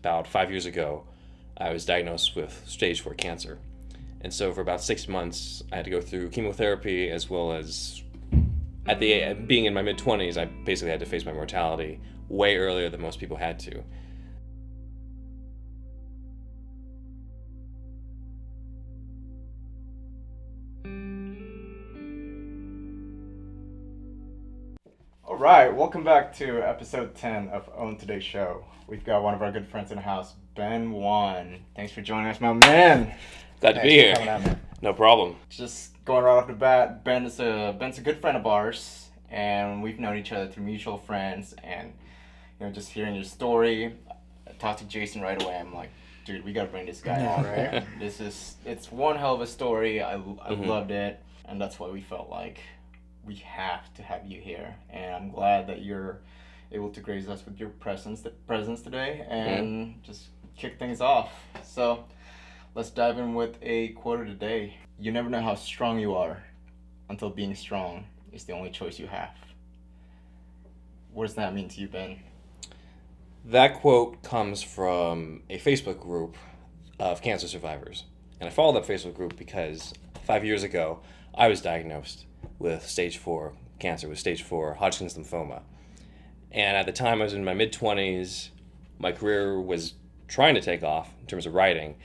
about 5 years ago, I was diagnosed with stage 4 cancer. And so for about 6 months, I had to go through chemotherapy, as well as being in my mid-20s, I basically had to face my mortality way earlier than most people had to. All right, welcome back to episode 10 of Own Today's Show. We've got one of our good friends in the house, Ben Wan. Thanks for joining us, my man. Glad to be here. Coming out, man. No problem. Just going right off the bat, Ben's a good friend of ours, and we've known each other through mutual friends. And just hearing your story, I talked to Jason right away. I'm like, dude, we gotta bring this guy on, right? It's one hell of a story. I loved it, and that's why we felt like we have to have you here. And I'm glad that you're able to grace us with your presence today and just kick things off. So let's dive in with a quote of the day. You never know how strong you are until being strong is the only choice you have. What does that mean to you, Ben? That quote comes from a Facebook group of cancer survivors. And I follow that Facebook group because 5 years ago, I was diagnosed with stage 4 cancer, with stage 4 Hodgkin's lymphoma. And at the time, I was in my mid-20s. My career was trying to take off in terms of writing.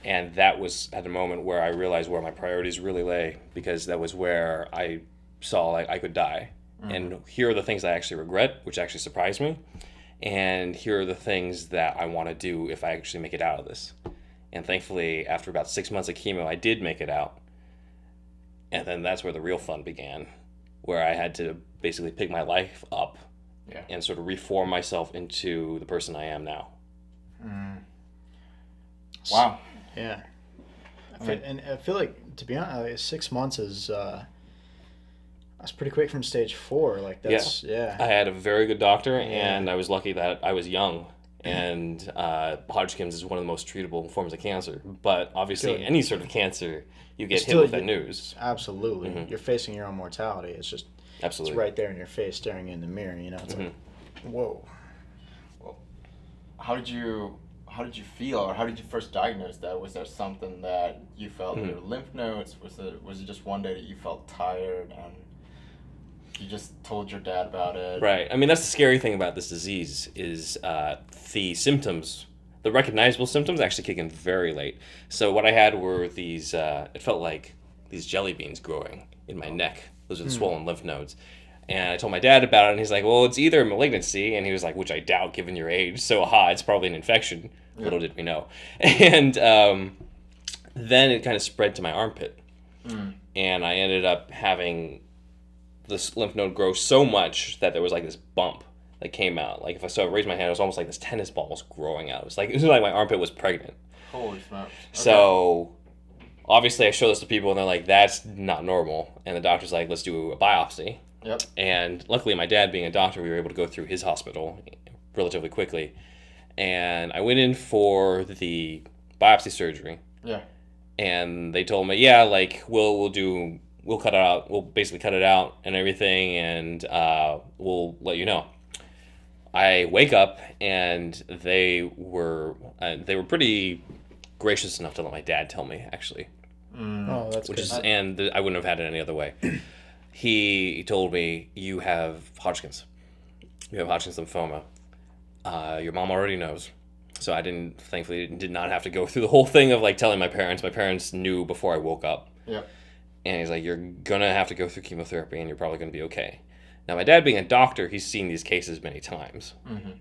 And that was at the moment where I realized where my priorities really lay, because that was where I saw like I could die. And here are the things I actually regret, which actually surprised me. And here are the things that I want to do if I actually make it out of this. And thankfully, after about 6 months of chemo, I did make it out. And then that's where the real fun began, where I had to basically pick my life up and sort of reform myself into the person I am now. Wow. Yeah. I feel like, to be honest, 6 months is that's pretty quick from stage 4. Like that's I had a very good doctor, and I was lucky that I was young. And Hodgkin's is one of the most treatable forms of cancer. But obviously, any sort of cancer, you get hit with that news. Absolutely. You're facing your own mortality. It's just it's right there in your face, staring you in the mirror. It's like, whoa. Well, how did you feel, or how did you first diagnose that? Was there something that you felt in your lymph nodes? Was it just one day that you felt tired and you just told your dad about it? Right. I mean, that's the scary thing about this disease is the symptoms, the recognizable symptoms actually kick in very late. So what I had were these, it felt like these jelly beans growing in my neck. Those are the swollen lymph nodes. And I told my dad about it, and he's like, well, it's either a malignancy, and he was like, which I doubt given your age, so it's probably an infection. Little did we know. And then it kind of spread to my armpit. And I ended up having this lymph node grow so much that there was like this bump that came out. Like if I raised my hand, it was almost like this tennis ball was growing out. It was like my armpit was pregnant. Holy smokes. Okay. So obviously I show this to people, and they're like, that's not normal. And the doctor's like, let's do a biopsy. Yep. And luckily, my dad being a doctor, we were able to go through his hospital relatively quickly. And I went in for the biopsy surgery. Yeah. And they told me, we'll cut it out. We'll basically cut it out and everything, and we'll let you know. I wake up, and they were pretty gracious enough to let my dad tell me, actually. Oh, that's good. And I wouldn't have had it any other way. He told me, you have Hodgkin's. You have Hodgkin's lymphoma. Your mom already knows. So I thankfully did not have to go through the whole thing of like telling my parents. My parents knew before I woke up. Yeah. And he's like, you're going to have to go through chemotherapy, and you're probably going to be okay. Now, my dad being a doctor, he's seen these cases many times.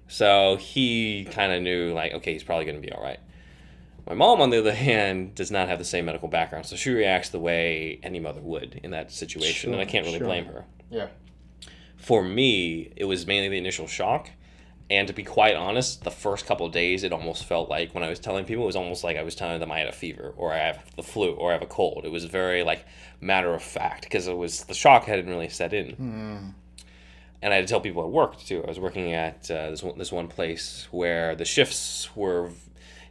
So he kind of knew, like, okay, he's probably going to be all right. My mom, on the other hand, does not have the same medical background, so she reacts the way any mother would in that situation, and I can't really blame her. Yeah. For me, it was mainly the initial shock, and to be quite honest, the first couple of days, it almost felt like, when I was telling people, it was almost like I was telling them I had a fever, or I have the flu, or I have a cold. It was very, like, matter of fact, because the shock hadn't really set in. And I had to tell people at work, too. I was working at this one place where the shifts were...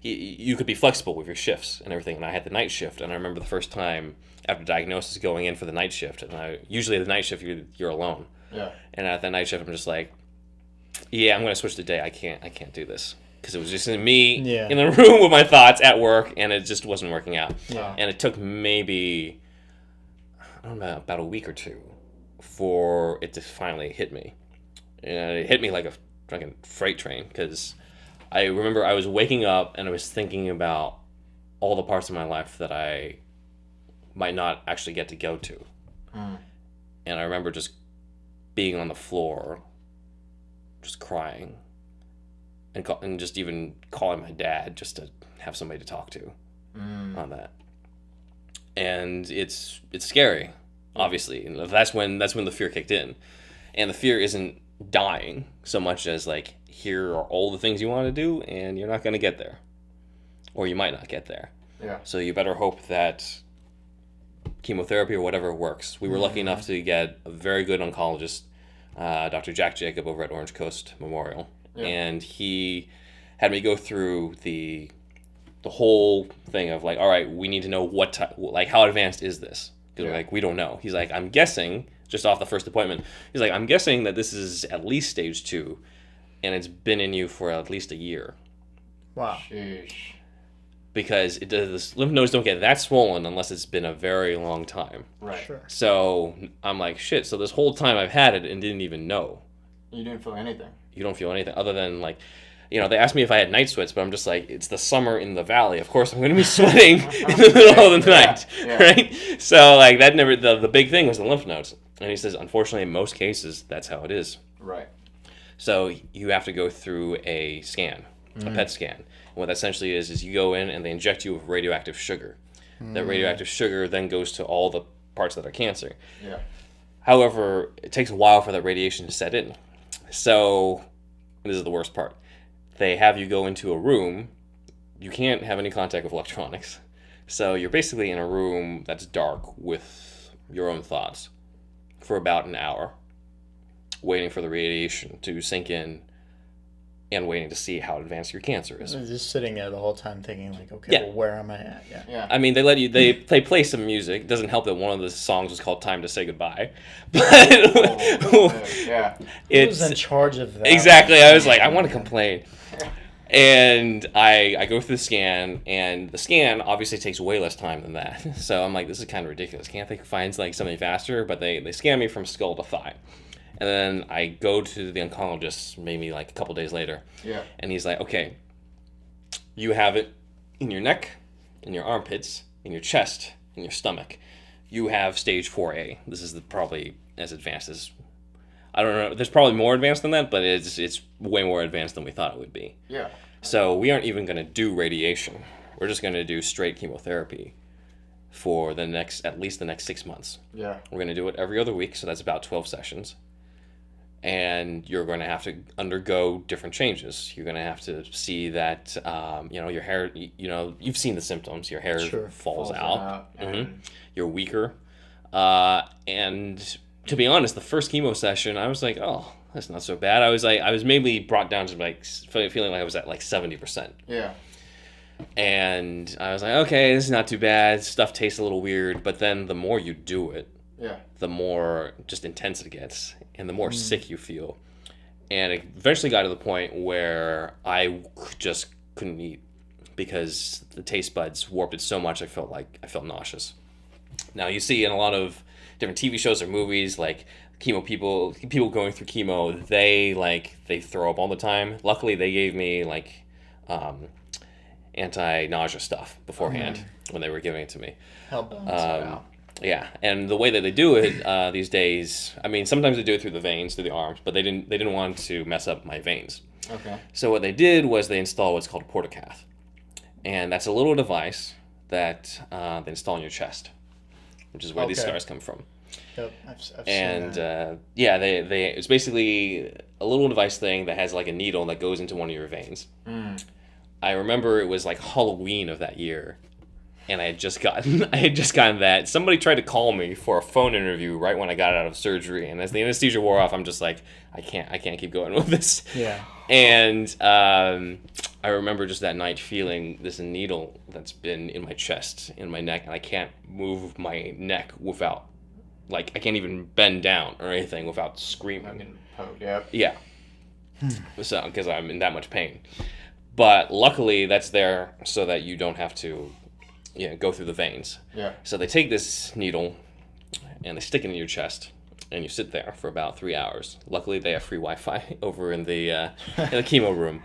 You could be flexible with your shifts and everything, and I had the night shift. And I remember the first time after diagnosis going in for the night shift, and usually the night shift you're alone. Yeah. And at the night shift, I'm just like, yeah, I'm going to switch to day. I can't do this. because it was just me Yeah. in the room with my thoughts at work, and it just wasn't working out. Yeah. And it took maybe, I don't know, about a week or two for it to finally hit me. And it hit me like a fucking freight train, because I remember I was waking up and I was thinking about all the parts of my life that I might not actually get to go to. And I remember just being on the floor, just crying, and just even calling my dad just to have somebody to talk to on that. And it's scary, obviously, and that's when the fear kicked in. And the fear isn't dying so much as like, here are all the things you want to do, and you're not going to get there, or you might not get there. Yeah. So you better hope that chemotherapy or whatever works. We were lucky enough to get a very good oncologist, Dr. Jack Jacob over at Orange Coast Memorial, and he had me go through the whole thing of like, all right, we need to know like how advanced is this? Because we're like, we don't know. He's like, I'm guessing, just off the first appointment, he's like, I'm guessing that this is at least stage 2, and it's been in you for at least a year. Wow. Sheesh. Because the lymph nodes don't get that swollen unless it's been a very long time. Right. Sure. So I'm like, shit, so this whole time I've had it and didn't even know. You didn't feel anything. You don't feel anything other than like, you know, they asked me if I had night sweats, but I'm just like, it's the summer in the valley. Of course I'm going to be sweating in the middle of the night, right? So like that never, the big thing was the lymph nodes. And he says, unfortunately, in most cases, that's how it is. Right. So you have to go through a scan, a PET scan. And what that essentially is you go in and they inject you with radioactive sugar. That radioactive sugar then goes to all the parts that are cancer. Yeah. However, it takes a while for that radiation to set in. So this is the worst part. They have you go into a room. You can't have any contact with electronics. So you're basically in a room that's dark with your own thoughts for about an hour, waiting for the radiation to sink in and waiting to see how advanced your cancer is. Just sitting there the whole time thinking like, okay, Yeah. well, where am I at? Yeah. Yeah. I mean, they play some music. It doesn't help that one of the songs was called "Time to Say Goodbye," but Yeah. Who was in charge of that? exactly. I was like, I want to complain, and I go through the scan, and the scan obviously takes way less time than that. So I'm like, this is kind of ridiculous. Can't they find like something faster? But they scan me from skull to thigh. And then I go to the oncologist maybe like a couple days later. Yeah. And he's like, okay, you have it in your neck, in your armpits, in your chest, in your stomach. You have stage 4A. This is probably as advanced as, I don't know, there's probably more advanced than that, but it's way more advanced than we thought it would be. Yeah. So we aren't even going to do radiation. We're just going to do straight chemotherapy for at least the next 6 months. Yeah. We're going to do it every other week, so that's about 12 sessions. And you're going to have to undergo different changes. You're going to have to see that, your hair, you've seen the symptoms. Your hair falls out. And You're weaker. And to be honest, the first chemo session, I was like, oh, that's not so bad. I was maybe brought down to like feeling like I was at like 70%. Yeah. And I was like, okay, this is not too bad. Stuff tastes a little weird. But then the more you do it, the more just intense it gets and the more sick you feel. And it eventually got to the point where I just couldn't eat because the taste buds warped it so much I felt nauseous. Now you see in a lot of different TV shows or movies, like chemo people going through chemo, they throw up all the time. Luckily they gave me like anti-nausea stuff beforehand when they were giving it to me. Help balance it out. Yeah, and the way that they do it these days, I mean, sometimes they do it through the veins, through the arms, but they didn't want to mess up my veins. Okay. So what they did was they install what's called a portacath, and that's a little device that they install in your chest, which is where these scars come from. Yep, I've seen And that. it's basically a little device thing that has like a needle that goes into one of your veins. I remember it was like Halloween of that year. And I had just gotten that. Somebody tried to call me for a phone interview right when I got out of surgery, and as the anesthesia wore off, I'm just like, I can't keep going with this. Yeah. And I remember just that night feeling this needle that's been in my chest, in my neck, and I can't move my neck without, like, I can't even bend down or anything without screaming. I'm getting poked. Yep. Yeah. So, because I'm in that much pain. But luckily, that's there so that you don't have to, go through the veins. Yeah. So they take this needle and they stick it in your chest, and you sit there for about 3 hours. Luckily, they have free Wi-Fi over in the chemo room,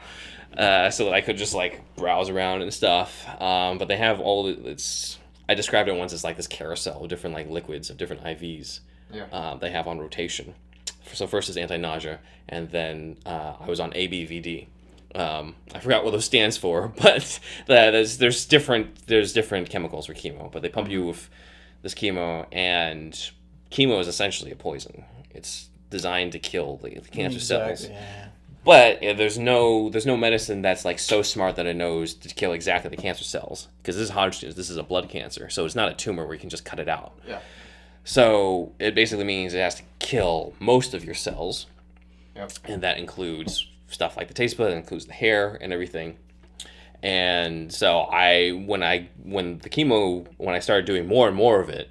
so that I could just like browse around and stuff. But they have I described it once as like this carousel of different like liquids of different IVs. Yeah. They have on rotation. So first is anti-nausea, and then I was on ABVD. I forgot what those stands for, but there's different chemicals for chemo, but they pump you with this chemo, and chemo is essentially a poison. It's designed to kill the cancer cells. Yeah. But there's no medicine that's like so smart that it knows to kill exactly the cancer cells, because this is Hodgkin's. This is a blood cancer, so it's not a tumor where you can just cut it out. Yeah. So it basically means it has to kill most of your cells, Yep. and that includes stuff like the taste bud, it includes the hair and everything. And so when I started doing more and more of it,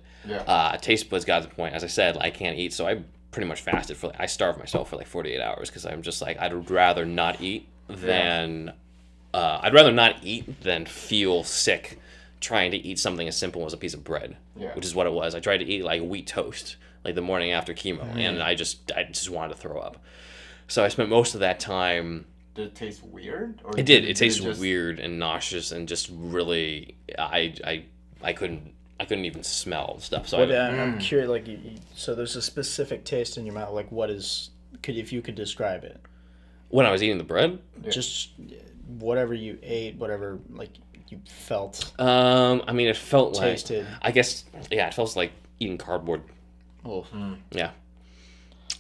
taste buds got to the point, as I said, I can't eat, so I pretty much fasted I starved myself for like 48 hours, because I'm just like, I'd rather not eat than feel sick trying to eat something as simple as a piece of bread, which is what it was. I tried to eat like wheat toast like the morning after chemo, and I just wanted to throw up. So I spent most of that time. Did it taste weird? Or it did. It tasted weird and nauseous, and just really, I couldn't even smell stuff. So I'm curious. Like, so there's a specific taste in your mouth. Like, if you could describe it? When I was eating the bread, just whatever you ate, whatever like you felt. I mean, it felt tasted. Like, I guess, it felt like eating cardboard. Oh. Yeah.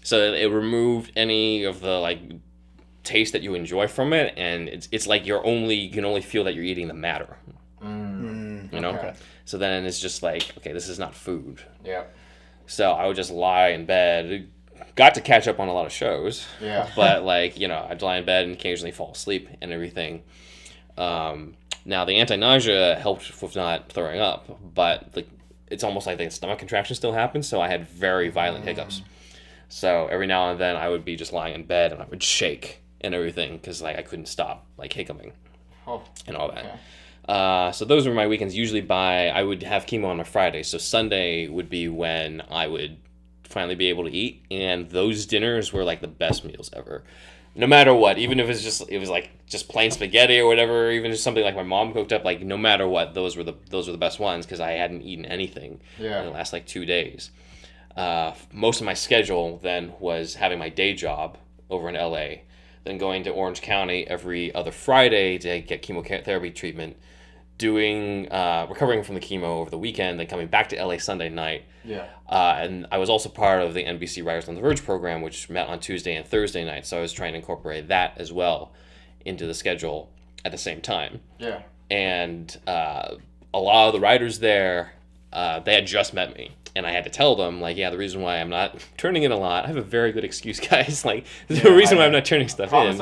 So it removed any of the like taste that you enjoy from it, and it's like you can only feel that you're eating the matter. You know? Okay. So then it's just like, okay, this is not food. Yeah. So I would just lie in bed. Got to catch up on a lot of shows. Yeah. But like, I'd lie in bed and occasionally fall asleep and everything. Now the anti-nausea helped with not throwing up, but it's almost like the stomach contraction still happens, so I had very violent hiccups. So every now and then I would be just lying in bed and I would shake and everything, because like I couldn't stop like hiccuping and all that. Okay. So those were my weekends. Usually I would have chemo on a Friday, so Sunday would be when I would finally be able to eat, and those dinners were like the best meals ever. No matter what, even if it was like just plain spaghetti or whatever, even just something like my mom cooked up, like no matter what, those were the best ones, because I hadn't eaten anything in the last like 2 days. Most of my schedule then was having my day job over in LA, then going to Orange County every other Friday to get chemotherapy treatment, recovering from the chemo over the weekend, then coming back to LA Sunday night. Yeah. And I was also part of the NBC Writers on the Verge program, which met on Tuesday and Thursday nights, so I was trying to incorporate that as well into the schedule at the same time. Yeah. And a lot of the writers there, they had just met me, and I had to tell them, like, the reason why I'm not turning in a lot, I have a very good excuse, guys. Like, the reason why I'm not turning stuff in,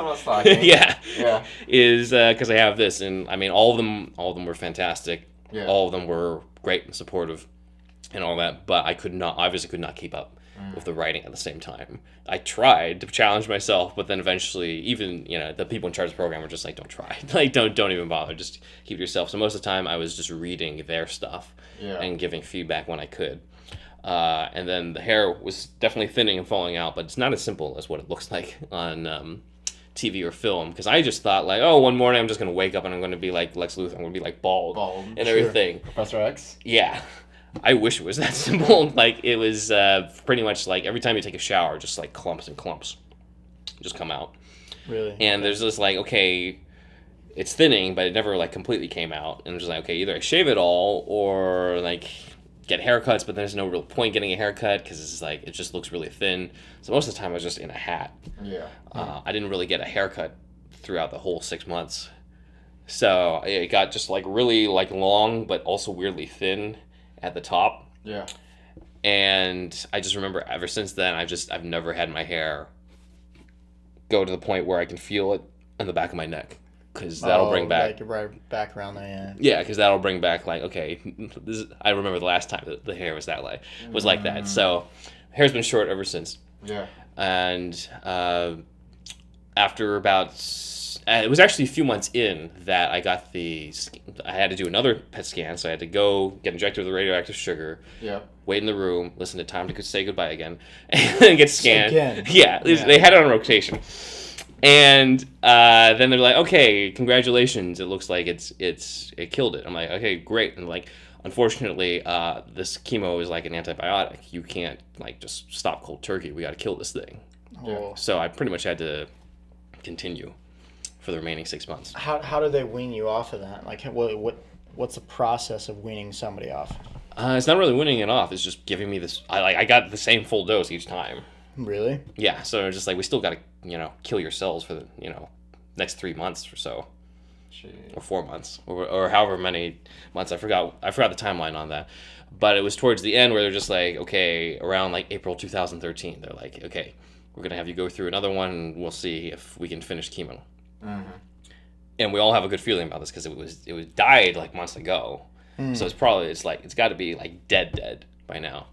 is because I have this. And I mean, all of them were fantastic. Yeah. All of them were great and supportive and all that, but I obviously could not keep up with the writing at the same time. I tried to challenge myself, but then eventually, even the people in charge of the program were just like, "Don't try, like don't even bother, just keep it yourself." So most of the time, I was just reading their stuff and giving feedback when I could. And then the hair was definitely thinning and falling out, but it's not as simple as what it looks like on TV or film. Because I just thought like, oh, one morning I'm just gonna wake up and I'm gonna be like Lex Luthor, I'm gonna be like bald and everything. Professor X. Yeah. I wish it was that simple. Like, it was pretty much like every time you take a shower, just like clumps and clumps just come out. Really? And there's this like, okay, it's thinning, but it never like completely came out. And I'm just like, okay, either I shave it all or like get haircuts, but there's no real point getting a haircut because it's like, it just looks really thin. So most of the time I was just in a hat. Yeah. I didn't really get a haircut throughout the whole 6 months. So it got just like really like long, but also weirdly thin at the top. Yeah. And I just remember ever since then, I've never had my hair go to the point where I can feel it on the back of my neck, because that'll bring back like right back around there. Yeah, because that'll bring back like, okay, I remember the last time that the hair was like that. So hair's been short ever since. Yeah. And after about, it was actually a few months in that I had to do another PET scan, so I had to go get injected with radioactive sugar. Yeah. Wait in the room, listen to Time to Say Goodbye Again, and get scanned. Again. Yeah, they had it on rotation. And then they're like, okay, congratulations. It looks like it killed it. I'm like, okay, great. And like, unfortunately, this chemo is like an antibiotic. You can't like just stop cold turkey. We got to kill this thing. Oh. So I pretty much had to continue for the remaining 6 months. How do they wean you off of that? Like, what's the process of weaning somebody off? It's not really weaning it off. It's just giving me this. I got the same full dose each time. Really? Yeah. So it's just like we still got to kill your cells for the next 3 months or so, or 4 months, or however many months. I forgot the timeline on that. But it was towards the end where they're just like, okay, around like April 2013, they're like, okay, we're gonna have you go through another one, and we'll see if we can finish chemo. Mm-hmm. And we all have a good feeling about this because it was died like months ago. So it's got to be like dead by now.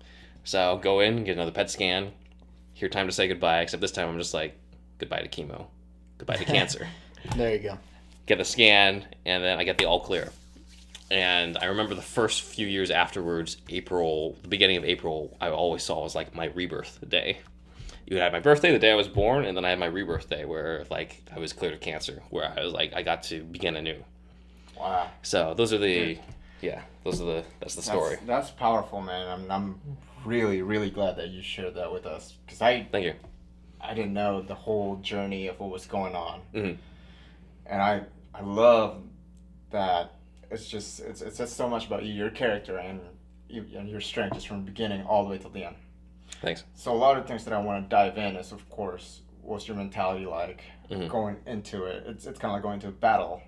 So go in, get another PET scan, hear Time to Say Goodbye, except this time I'm just like, goodbye to chemo, goodbye to cancer. There you go. Get the scan, and then I get the all clear. And I remember the first few years afterwards, the beginning of April, I always saw was like my rebirth day. You had my birthday, the day I was born, and then I had my rebirth day where like I was cleared of cancer, where I was like, I got to begin anew. Wow. So that's the story. That's powerful, man. I'm really, really glad that you shared that with us, because I didn't know the whole journey of what was going on. Mm-hmm. And I love that it's just so much about you, your character, and your strength just from the beginning all the way till the end. Thanks. So a lot of things that I want to dive in is, of course, what's your mentality like going into it? It's kind of like going to a battle.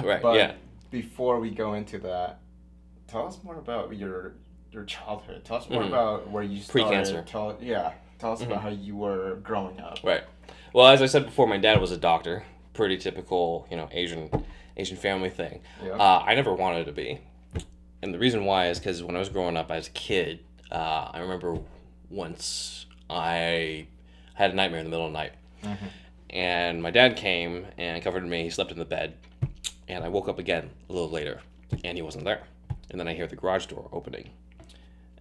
Right, but yeah. Before we go into that, tell us more about your childhood. Tell us more about where you started. Pre-cancer. Tell us about how you were growing up. Right. Well, as I said before, my dad was a doctor. Pretty typical, Asian family thing. Yeah. I never wanted to be. And the reason why is because when I was growing up as a kid, I remember once I had a nightmare in the middle of the night. Mm-hmm. And my dad came and covered me. He slept in the bed. And I woke up again a little later, and he wasn't there. And then I hear the garage door opening.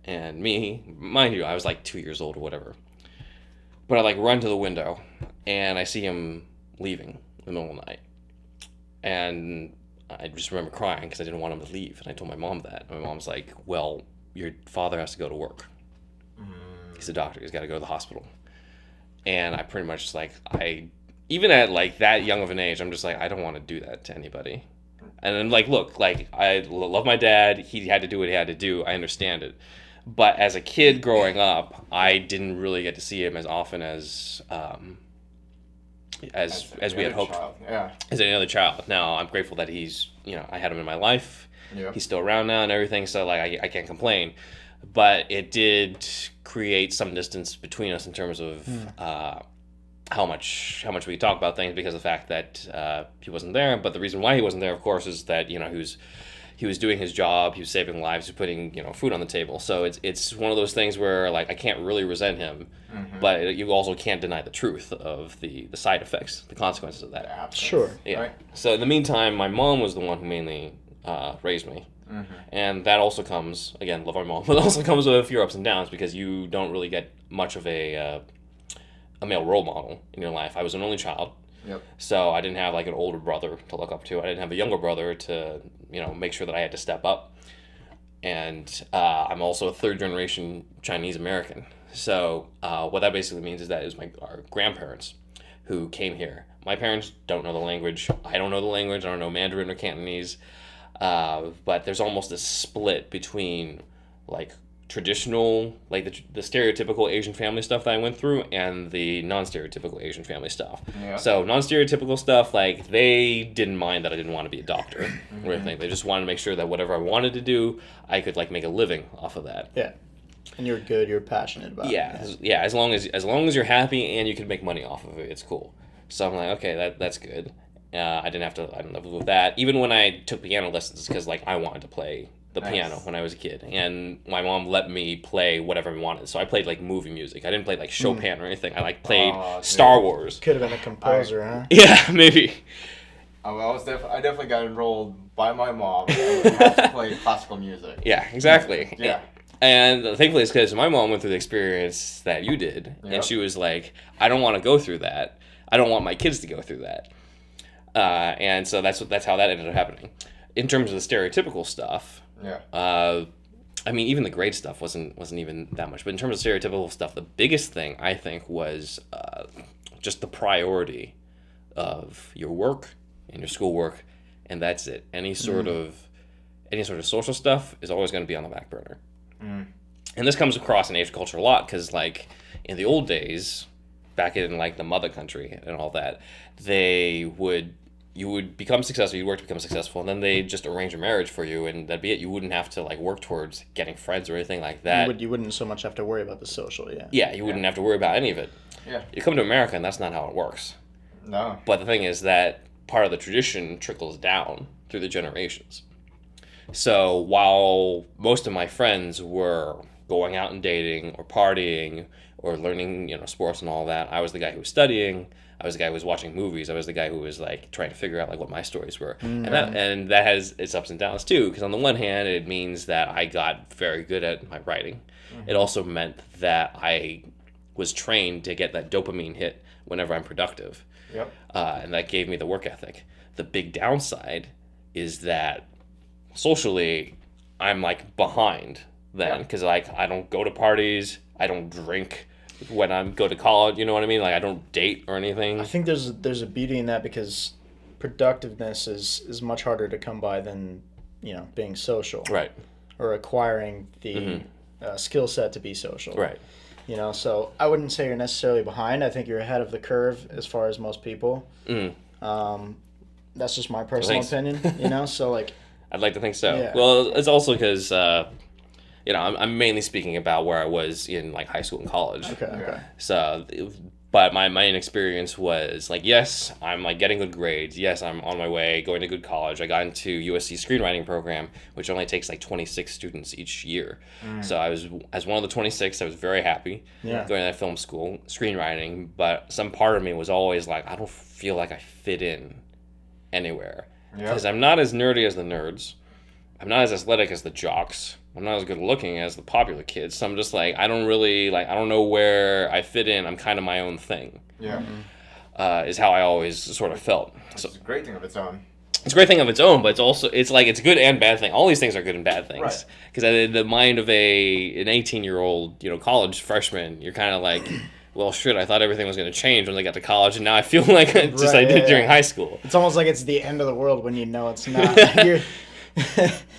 And mind you, I was like 2 years old or whatever. But I like run to the window, and I see him leaving in the middle of the night. And I just remember crying because I didn't want him to leave. And I told my mom that. And my mom's like, well, your father has to go to work. He's a doctor. He's got to go to the hospital. And I pretty much even at like that young of an age, I'm just like, I don't want to do that to anybody. And then like, look, like I love my dad. He had to do what he had to do. I understand it. But as a kid growing up, I didn't really get to see him as often as we had hoped. Yeah. As any other child. Now I'm grateful that he's, I had him in my life. Yeah. He's still around now and everything. So like, I can't complain. But it did create some distance between us in terms of how much we talk about things because of the fact that he wasn't there. But the reason why he wasn't there, of course, is that he was doing his job. He was saving lives. He was putting food on the table. So it's one of those things where like I can't really resent him, but you also can't deny the truth of the side effects, the consequences of that. Sure. Yeah. Right. So in the meantime, my mom was the one who mainly raised me. Mm-hmm. And that also comes, again, love my mom, but also comes with a few ups and downs because you don't really get much of a male role model in your life. I was an only child, so I didn't have like an older brother to look up to. I didn't have a younger brother to, make sure that I had to step up. And I'm also a third generation Chinese American. So what that basically means is that it was our grandparents who came here. My parents don't know the language. I don't know the language. I don't know Mandarin or Cantonese. But there's almost a split between like traditional, like the stereotypical Asian family stuff that I went through and the non-stereotypical Asian family stuff. Yeah. So non-stereotypical stuff, like they didn't mind that I didn't want to be a doctor or anything. They just wanted to make sure that whatever I wanted to do, I could like make a living off of that. Yeah. And you're good, you're passionate about it. Yeah, as long as you're happy and you can make money off of it, it's cool. So I'm like, okay, that's good. I didn't have to live with that. Even when I took piano lessons, because like I wanted to play the piano when I was a kid, and my mom let me play whatever I wanted. So I played like movie music. I didn't play like Chopin or anything. I like played Star Wars. Could have been a composer, huh? Yeah, maybe. I definitely got enrolled by my mom and had to play classical music. Yeah, exactly. Yeah. And thankfully it's because my mom went through the experience that you did, and she was like, I don't want to go through that. I don't want my kids to go through that. And so that's how that ended up happening. In terms of the stereotypical stuff, I mean, even the grade stuff wasn't even that much. But in terms of stereotypical stuff, the biggest thing I think was just the priority of your work and your schoolwork, and that's it. Any sort of social stuff is always going to be on the back burner. And this comes across in Asian culture a lot because, like, in the old days, back in like the mother country and all that, you would become successful, you'd work to become successful, and then they'd just arrange a marriage for you, and that'd be it. You wouldn't have to like work towards getting friends or anything like that. You wouldn't so much have to worry about the social, you wouldn't have to worry about any of it. You come to America and that's not how it works. No. But the thing is that part of the tradition trickles down through the generations. So while most of my friends were going out and dating or partying or learning, sports and all that, I was the guy who was studying. I was the guy who was watching movies. I was the guy who was like trying to figure out like what my stories were. And that has its ups and downs too, because on the one hand it means that I got very good at my writing. It also meant that I was trained to get that dopamine hit whenever I'm productive. And that gave me the work ethic. The big downside is that socially I'm like behind then, because like I don't go to parties, I don't drink when I go to college, you know what I mean? Like I don't date or anything. I think there's a beauty in that because productiveness is much harder to come by than being social, right? Or acquiring the skill set to be social, right? So I wouldn't say you're necessarily behind. I think you're ahead of the curve as far as most people. That's just my personal opinion, So like, I'd like to think so. Yeah. Well, it's also because I'm mainly speaking about where I was in like high school and college. Okay. So, but my main experience was like, yes, I'm like getting good grades. Yes, I'm on my way going to good college. I got into USC screenwriting program, which only takes like 26 students each year. So I was, as one of the 26, I was very happy going to that film school, screenwriting. But some part of me was always like, I don't feel like I fit in anywhere. Because I'm not as nerdy as the nerds. I'm not as athletic as the jocks. I'm not as good looking as the popular kids. So I'm just like, I don't know where I fit in. I'm kind of my own thing. Is how I always sort of felt. So it's a great thing of its own. It's a great thing of its own, but it's also, it's like, it's a good and bad thing. All these things are good and bad things. Because in the mind of an 18-year-old, college freshman, you're kind of like, well, shit, I thought everything was going to change when I got to college, and now I feel like I did during high school. It's almost like it's the end of the world when you know it's not.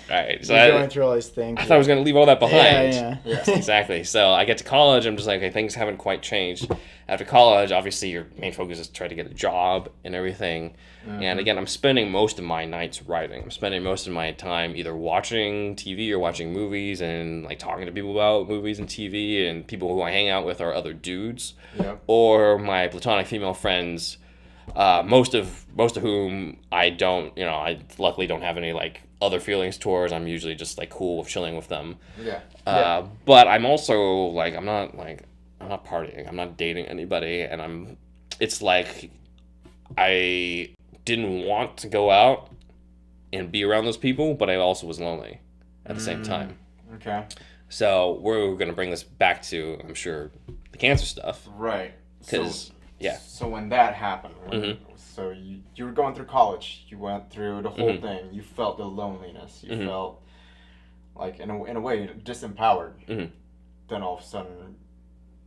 Right. So you're going through all these things. I thought I was going to leave all that behind. Yeah. Exactly. So I get to college, I'm just like, okay, things haven't quite changed. After college, obviously, your main focus is to try to get a job and everything. And again, I'm spending most of my nights writing. I'm spending most of my time either watching TV or watching movies and like talking to people about movies and TV, and people who I hang out with are other dudes or my platonic female friends, most of whom I don't, I luckily don't have any like other feelings towards. I'm usually just like cool with chilling with them. But I'm also like, I'm not partying. I'm not dating anybody, and it's like I didn't want to go out and be around those people, but I also was lonely at the same time. Okay. So we're going to bring this back to, I'm sure, the cancer stuff. Right. Because, So when that happened, so you were going through college, you went through the whole thing, you felt the loneliness, you felt like, in a way, disempowered. Then all of a sudden,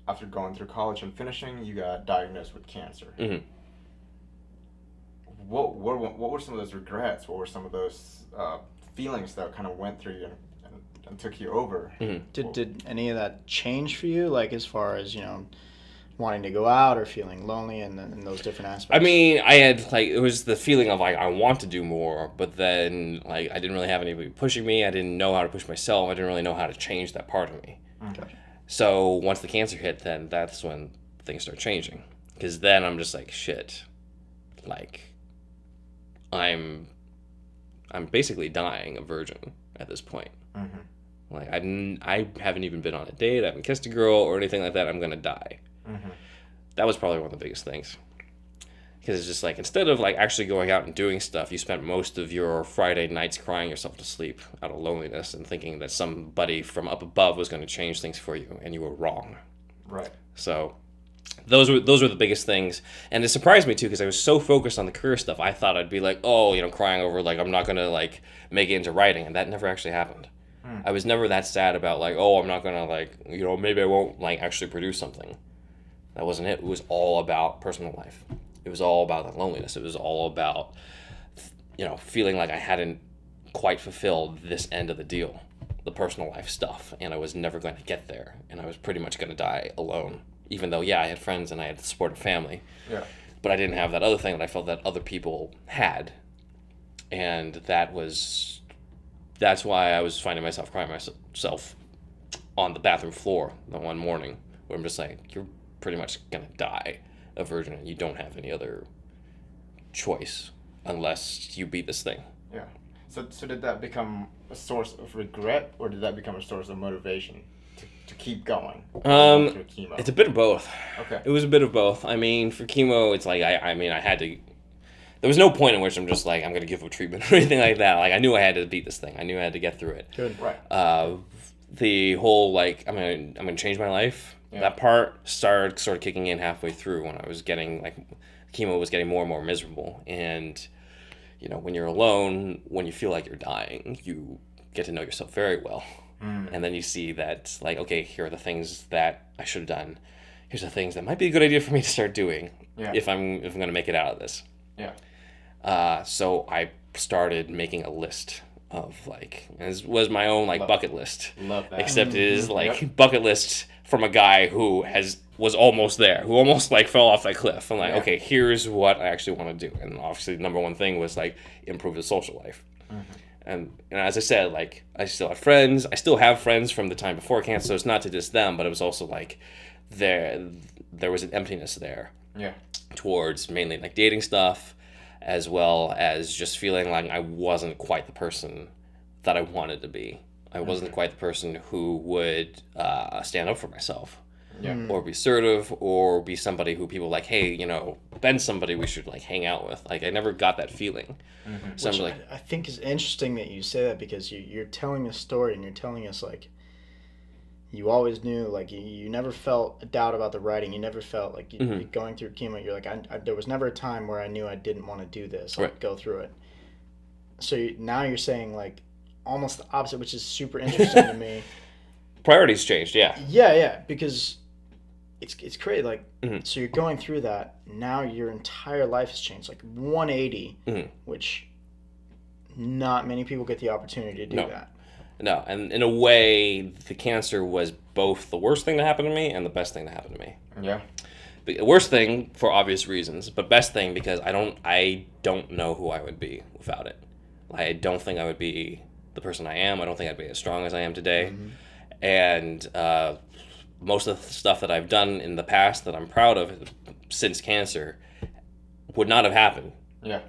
after going through college and finishing, you got diagnosed with cancer. What were some of those regrets? What were some of those feelings that kind of went through you and took you over? Did any of that change for you, like as far as wanting to go out or feeling lonely and those different aspects? I mean, I had like, it was the feeling of like I want to do more, but then like I didn't really have anybody pushing me. I didn't know how to push myself. I didn't really know how to change that part of me. Gotcha. So once the cancer hit, then that's when things start changing. Because then I'm just like, shit, like I'm basically dying a virgin at this point. Like, I haven't even been on a date, I haven't kissed a girl or anything like that. I'm going to die. That was probably one of the biggest things. Because it's just like, instead of like actually going out and doing stuff, you spent most of your Friday nights crying yourself to sleep out of loneliness and thinking that somebody from up above was going to change things for you, and you were wrong. Right. So those were the biggest things. And it surprised me too, because I was so focused on the career stuff. I thought I'd be like, oh, you know, crying over like I'm not going to like make it into writing, and that never actually happened. I was never that sad about like, oh, I'm not going to like, you know, maybe I won't like actually produce something. That wasn't it. It was all about personal life. It was all about the loneliness. It was all about, you know, feeling like I hadn't quite fulfilled this end of the deal, the personal life stuff, and I was never going to get there, and I was pretty much going to die alone, even though, yeah, I had friends and I had the support of family, but I didn't have that other thing that I felt that other people had, and that's why I was finding myself crying myself on the bathroom floor that one morning, where I'm just like, you're pretty much going to die a virgin, and you don't have any other choice unless you beat this thing. Yeah. So did that become a source of regret, or did that become a source of motivation to keep going? Through chemo? It's a bit of both. Okay. It was a bit of both. I mean, for chemo, it's like, I mean, I had to... There was no point in which I'm just like, I'm going to give up treatment or anything like that. Like, I knew I had to beat this thing. I knew I had to get through it. Good. Right. The whole, like, I'm gonna change my life. Yeah. That part started sort of kicking in halfway through when I was getting, like, chemo was getting more and more miserable. And, you know, when you're alone, when you feel like you're dying, you get to know yourself very well. And then you see that, like, okay, here are the things that I should have done. Here's the things that might be a good idea for me to start doing if I'm going to make it out of this. Yeah. So I started making a list of, like, it was my own, like, bucket list. Love that. Except it is, like, bucket list from a guy who was almost there, who almost, like, fell off that cliff. I'm like, okay, here's what I actually want to do. And obviously the number one thing was, like, improve the social life. And as I said, like, I still have friends. I still have friends from the time before cancer, so it's not to diss them, but it was also, like, there was an emptiness there. Yeah. Towards mainly, like, dating stuff, as well as just feeling like I wasn't quite the person that I wanted to be. I wasn't quite the person who would stand up for myself, or be assertive, or be somebody who people like, hey, you know, Ben's somebody we should, like, hang out with. Like, I never got that feeling. So Which I think is interesting that you say that, because you're telling a story, and you're telling us, like, you always knew, like, you never felt a doubt about the writing. You never felt like you going through chemo. You're like, there was never a time where I knew I didn't want to do this, like, go through it. So now you're saying, like, almost the opposite, which is super interesting to me. Priorities changed, yeah. Yeah, because it's crazy. Like, so you're going through that. Now your entire life has changed, like 180, which not many people get the opportunity to do that. No, and in a way, the cancer was both the worst thing to happen to me and the best thing to happen to me. Yeah. The worst thing for obvious reasons, but best thing because I don't know who I would be without it. I don't think I would be the person I am. I don't think I'd be as strong as I am today. And most of the stuff that I've done in the past that I'm proud of since cancer would not have happened. Yeah.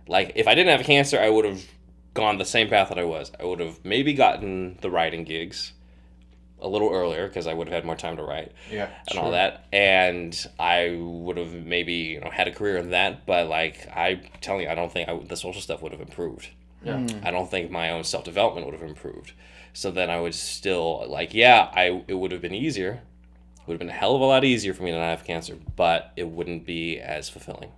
Like, if I didn't have cancer, I would have gone the same path that I was. I would have maybe gotten the writing gigs a little earlier because I would have had more time to write all that. And I would have maybe, you know, had a career in that. But, like, I'm telling you, I don't think the social stuff would have improved. Yeah. I don't think my own self-development would have improved. So then I would still, like, it would have been easier. It would have been a hell of a lot easier for me to not have cancer, but it wouldn't be as fulfilling.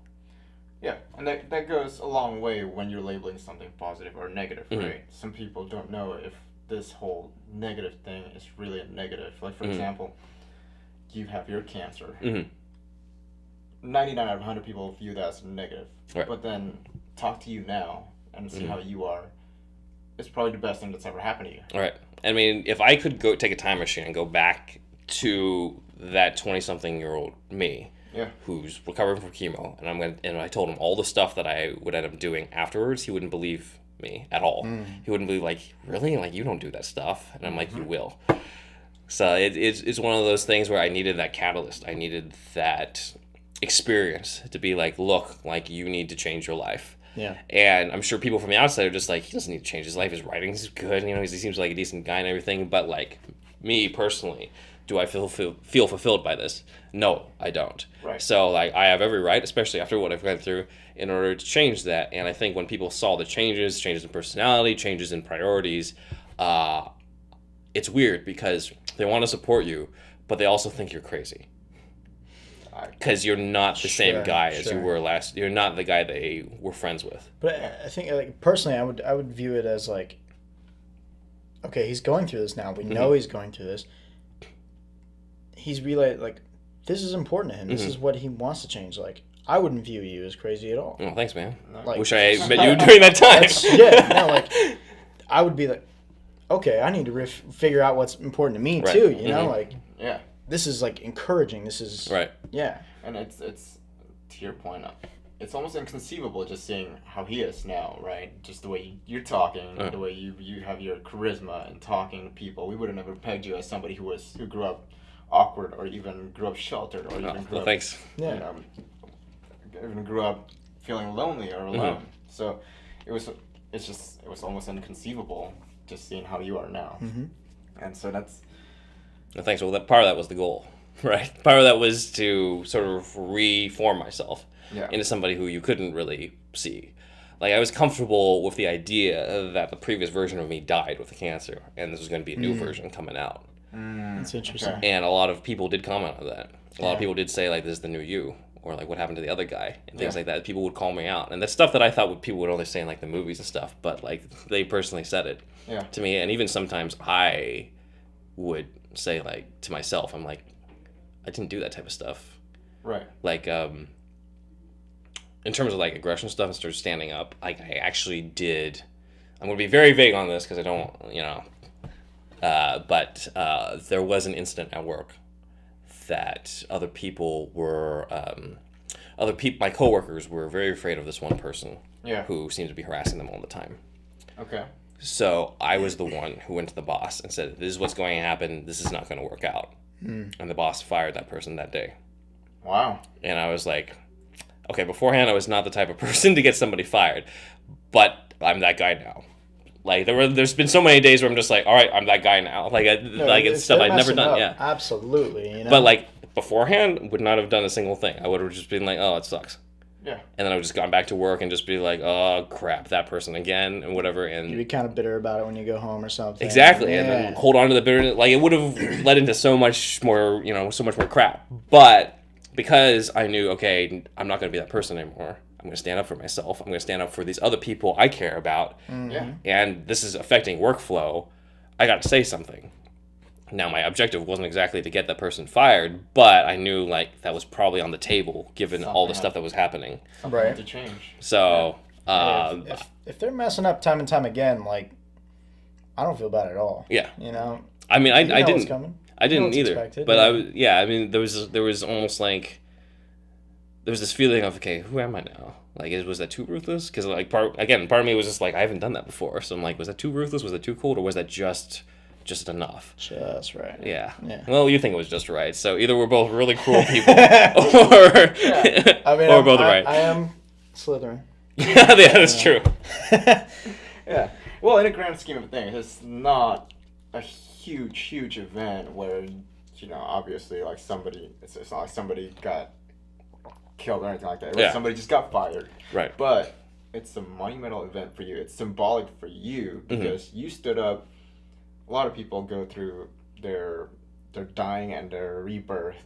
Yeah, and that goes a long way when you're labeling something positive or negative, right? Some people don't know if this whole negative thing is really a negative. Like, for example, you have your cancer. 99 out of 100 people view that as negative. Right. But then talk to you now and see how you are. It's probably the best thing that's ever happened to you. Right. I mean, if I could go take a time machine and go back to that 20-something-year-old me, who's recovering from chemo, and I told him all the stuff that I would end up doing afterwards, he wouldn't believe me at all. He wouldn't believe, like, really? Like, you don't do that stuff? And I'm like, you will. So it's one of those things where I needed that catalyst. I needed that experience to be like, look, like, you need to change your life. Yeah. And I'm sure people from the outside are just like, he doesn't need to change his life. His writing's good. You know, he seems like a decent guy and everything. But like me personally, do I feel fulfilled by this? No, I don't. Right. So like I have every right, especially after what I've gone through, in order to change that. And I think when people saw the changes in personality, changes in priorities, it's weird because they want to support you, but they also think you're crazy. Because you're not the same guy as you were last. You're not the guy they were friends with. But I think, like, personally, I would view it as like, okay, he's going through this now. We know he's going through this. He's realized, like, this is important to him. This is what he wants to change. Like, I wouldn't view you as crazy at all. Oh, thanks, man. Like, wish I met you during that time. Like, I would be like, okay, I need to figure out what's important to me too. You know, like, this is like encouraging. This is right. Yeah. And it's to your point, it's almost inconceivable just seeing how he is now, right? Just the way you're talking, the way you have your charisma and talking to people. We would have never pegged you as somebody who grew up awkward or even grew up sheltered or even grew up, thanks. You know, even grew up feeling lonely or alone. So it was almost inconceivable just seeing how you are now. And so that's. Well, thanks. Well, part of that was the goal, right? Part of that was to sort of reform myself into somebody who you couldn't really see. Like, I was comfortable with the idea that the previous version of me died with the cancer, and this was going to be a new version coming out. That's interesting. Okay. And a lot of people did comment on that. A lot of people did say, like, this is the new you, or like, what happened to the other guy, and things like that. People would call me out. And that's stuff that I thought people would only say in, like, the movies and stuff, but, like, they personally said it to me. And even sometimes I would say, like, to myself, I'm like, I didn't do that type of stuff. Right. Like, in terms of, like, aggression stuff and sort of standing up, like, I actually did. I'm going to be very vague on this because I don't, you know. But there was an incident at work that other people were, my coworkers were very afraid of this one person who seemed to be harassing them all the time. Okay. So I was the one who went to the boss and said, this is what's going to happen. This is not going to work out. And the boss fired that person that day. Wow. And I was like, okay, beforehand I was not the type of person to get somebody fired, but I'm that guy now. Like, there's been so many days where I'm just like, all right, I'm that guy now. Like, it's stuff I'd never done. Yeah, absolutely. You know? But like beforehand, would not have done a single thing. I would have just been like, oh, it sucks. Yeah. And then I would just gone back to work and just be like, oh crap, that person again and whatever. And you'd be kind of bitter about it when you go home or something. Exactly, and then hold on to the bitterness. Like, it would have led into so much more, so much more crap. But because I knew, okay, I'm not going to be that person anymore. I'm going to stand up for myself. I'm going to stand up for these other people I care about. And this is affecting workflow. I got to say something. Now, my objective wasn't exactly to get that person fired, but I knew, like, that was probably on the table given all the stuff that was happening. Something had to change. So, if they're messing up time and time again, like, I don't feel bad at all. Yeah. You know? I mean, I didn't. What's coming. I didn't either. Expected, but I was, I mean, there was almost like, there was this feeling of, okay, who am I now? Like, was that too ruthless? Because, like, part of me was just like, I haven't done that before. So I'm like, was that too ruthless? Was that too cold? Or was that just enough? Just right. Yeah. Well, you think it was just right. So either we're both really cruel people, or I mean, or we're both right. I am Slytherin. Yeah, that's true. Yeah. Well, in a grand scheme of things, it's not a huge event where, obviously, like, it's not like somebody got killed or anything like that. Somebody just got fired. Right. But it's a monumental event for you. It's symbolic for you because you stood up. A lot of people go through their dying and their rebirth,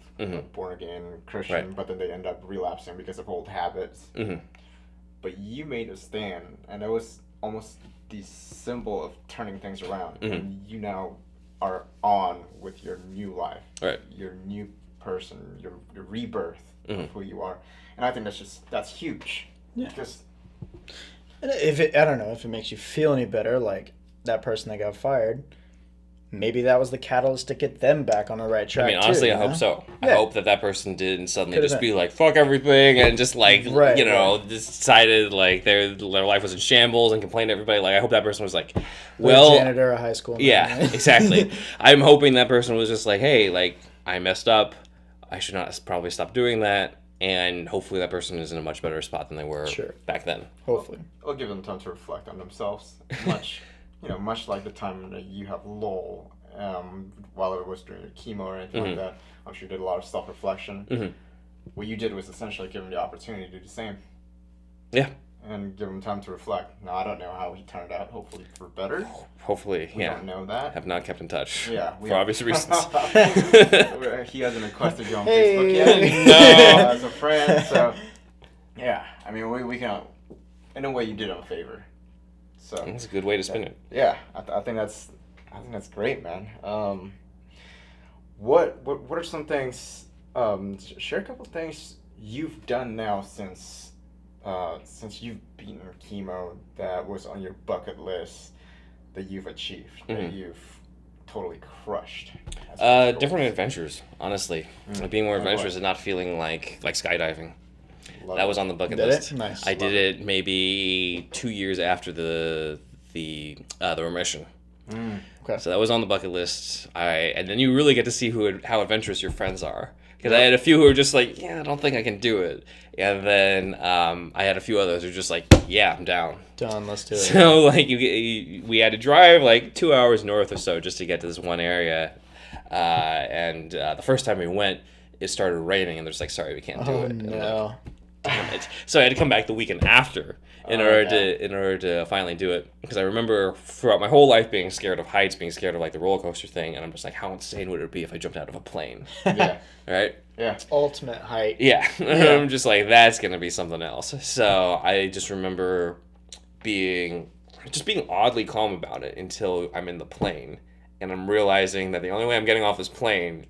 born again Christian, but then they end up relapsing because of old habits. But you made a stand, and it was almost the symbol of turning things around. And you now are on with your new life, your new person, your rebirth of who you are. And I think that's huge. Yeah. Because I don't know if it makes you feel any better, like that person that got fired. Maybe that was the catalyst to get them back on the right track. I mean, honestly, too, I hope so. Yeah. I hope that person didn't suddenly just be like, fuck everything, and just like, decided like their life was in shambles and complained to everybody. Like, I hope that person was like, well, a janitor at high school. Yeah, exactly. I'm hoping that person was just like, hey, like, I messed up. I should not probably stop doing that. and hopefully that person is in a much better spot than they were back then. Hopefully. It'll give them time to reflect on themselves. Much, much like the time that you have lull, while it was during your chemo or anything like that. I'm sure you did a lot of self-reflection. What you did was essentially give him the opportunity to do the same. Yeah. And give him time to reflect. Now, I don't know how he turned out, hopefully for better. Hopefully, We don't know that. Have not kept in touch. Yeah. For obvious reasons. He hasn't requested you on Facebook yet. No. As a friend, so... Yeah, I mean, we can... In a way, you did him a favor. So That's a good way to spin it. Yeah, I think that's great, man. What are some things... share a couple of things you've done now since you've beaten chemo that was on your bucket list that you've achieved, that you've totally crushed. Different adventures, honestly. Like being more adventurous and not feeling like skydiving. That was on the bucket list. Nice. I did it maybe 2 years after the remission. Okay. So that was on the bucket list. And then you really get to see how adventurous your friends are. Because I had a few who were just like, yeah, I don't think I can do it. And then I had a few others who were just like, yeah, I'm down. Done, let's do it. So like we had to drive like 2 hours north or so just to get to this one area. And the first time we went, it started raining, and they're just like, sorry, we can't do it. And I'm no. like, damn it. So I had to come back the weekend after in order to finally do it, because I remember throughout my whole life being scared of heights, being scared of like the roller coaster thing, and I'm just like, how insane would it be if I jumped out of a plane? Yeah. Right? Yeah. Ultimate height. Yeah. I'm just like, that's gonna be something else. So I just remember being oddly calm about it until I'm in the plane, and I'm realizing that the only way I'm getting off this plane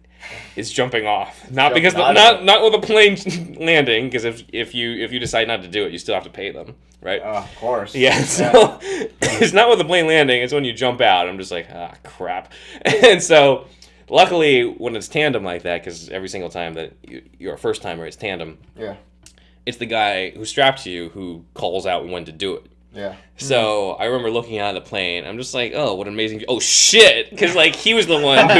is jumping off. Not with a plane landing, because if you decide not to do it, you still have to pay them, right? Of course. Yeah, so it's not with the plane landing, it's when you jump out. I'm just like, crap. And so luckily when it's tandem like that, because every single time that you're a first timer, it's tandem. Yeah. It's the guy who's strapped to you who calls out when to do it. Yeah. So I remember looking out of the plane. I'm just like, oh, what an amazing! Oh shit! Because like he was the one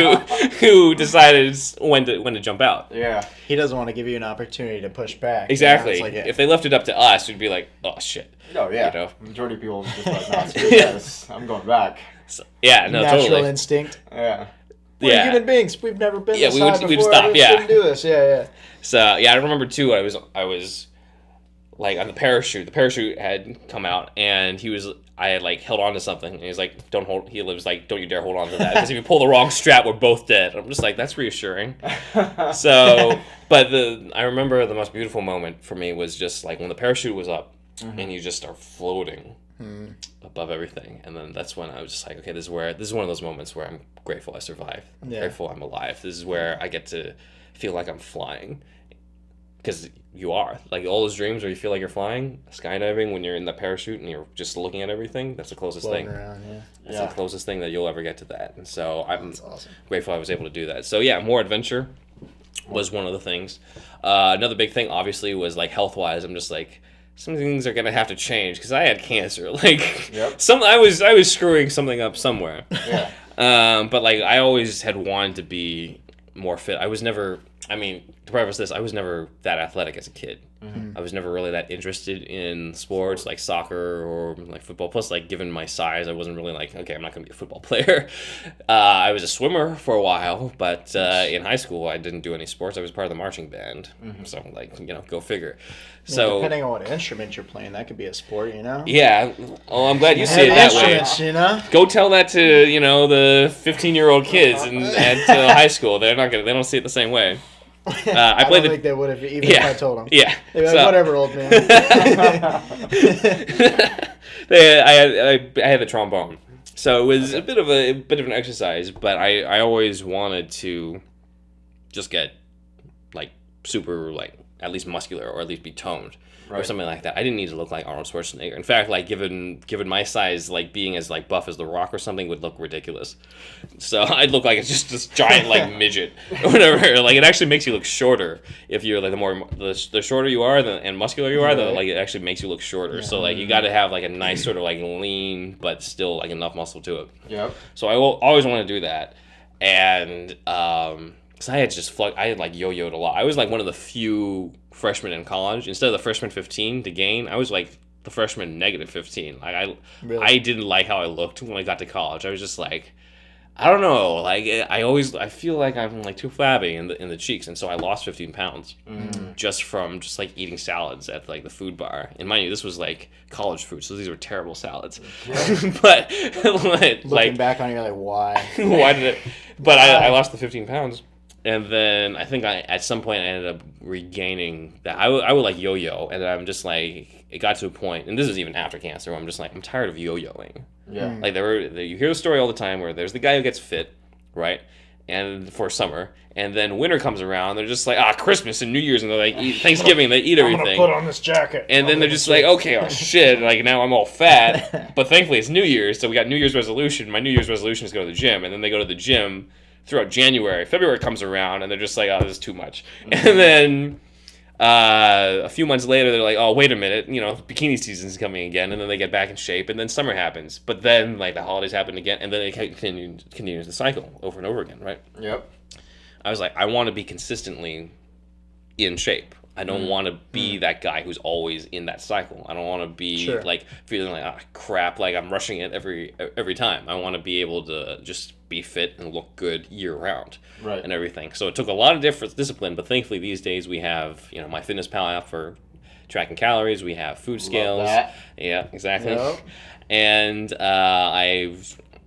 who decided when to jump out. Yeah. He doesn't want to give you an opportunity to push back. Exactly. You know, it's like if they left it up to us, we'd be like, oh shit. Oh yeah. You know? Majority of people just like, nah, screw this. I'm going back. So, yeah. No. natural Totally. instinct. Yeah. We're human beings. We've never been this high before. We'd stop. We shouldn't do this. Yeah. So yeah, I remember too. I was like on the parachute. The parachute had come out, and I had like held on to something, and he's like, "Don't hold." He was like, "Don't you dare hold on to that, because if you pull the wrong strap, we're both dead." I'm just like, that's reassuring. So, but I remember the most beautiful moment for me was just like when the parachute was up, and you just start floating above everything, and then that's when I was just like, okay, this is one of those moments where I'm grateful I survived. I'm grateful I'm alive. This is where I get to feel like I'm flying. Because you are. Like, all those dreams where you feel like you're flying, skydiving, when you're in the parachute and you're just looking at everything, that's the closest Floating thing. around, yeah. That's the closest thing that you'll ever get to that. And so I'm awesome. grateful I was able to do that. So, yeah, more adventure was one of the things. Another big thing, obviously, was, like, health-wise. I'm just like, some things are going to have to change, because I had cancer. Like, I was screwing something up somewhere. Yeah. But, like, I always had wanted to be more fit. I was never... I mean, to preface this, I was never that athletic as a kid. I was never really that interested in sports like soccer or like football. Plus, like, given my size, I wasn't really like, okay, I'm not going to be a football player. I was a swimmer for a while, but in high school, I didn't do any sports. I was part of the marching band. So, like, go figure. So, depending on what instrument you're playing, that could be a sport, you know? Yeah. Oh, I'm glad you see it that way. You know? Go tell that to, the 15-year-old kids at high school. They don't see it the same way. I don't think they would have, even if I told them. Yeah. They'd be like, whatever, old man. I had the trombone, so it was a bit of an exercise. But I always wanted to just get like super, like, at least muscular, or at least be toned. Or something like that. I didn't need to look like Arnold Schwarzenegger. In fact, like, given my size, like, being as like buff as The Rock or something would look ridiculous. So I'd look like it's just this giant like midget or whatever. Like, it actually makes you look shorter if you're like the shorter you are and muscular you are. Like, it actually makes you look shorter. Yeah. So like you got to have like a nice sort of like lean but still like enough muscle to it. Yep. So I will always want to do that, and because I had like yo-yoed a lot. I was like one of the few freshmen in college. Instead of the freshman 15 to gain, I was like the freshman negative 15. Like Really? I didn't like how I looked when I got to college. I was just like, I don't know. Like I feel like I'm like too flabby in the cheeks, and so I lost 15 pounds just from just like eating salads at like the food bar. And mind you, this was like college food, so these were terrible salads. Yeah. But Looking like back on it, you're like, why? why did it? But I lost the 15 pounds. And then I think at some point I ended up regaining that. I would like yo-yo, and then I'm just like, it got to a point, and this is even after cancer, where I'm just like, I'm tired of yo-yoing. Yeah. Like you hear the story all the time where there's the guy who gets fit, right? And for summer, and then winter comes around, they're just like, Christmas and New Year's, and they're like, Thanksgiving, they eat everything. I'm gonna put on this jacket. And then they're just like, okay, oh shit, like now I'm all fat. But thankfully it's New Year's, so we got New Year's resolution. My New Year's resolution is to go to the gym, and then they go to the gym throughout January. February comes around, and they're just like, this is too much. And then a few months later, they're like, oh, wait a minute, bikini season's coming again, and then they get back in shape, and then summer happens. But then, like, the holidays happen again, and then it continues the cycle over and over again, right? Yep. I was like, I want to be consistently in shape. I don't want to be that guy who's always in that cycle. I don't want to be like feeling like crap, like I'm rushing it every time. I want to be able to just be fit and look good year round, right, and everything. So it took a lot of different discipline, but thankfully these days we have MyFitnessPal app for tracking calories. We have food scales. That. Yeah, exactly. Yep. And I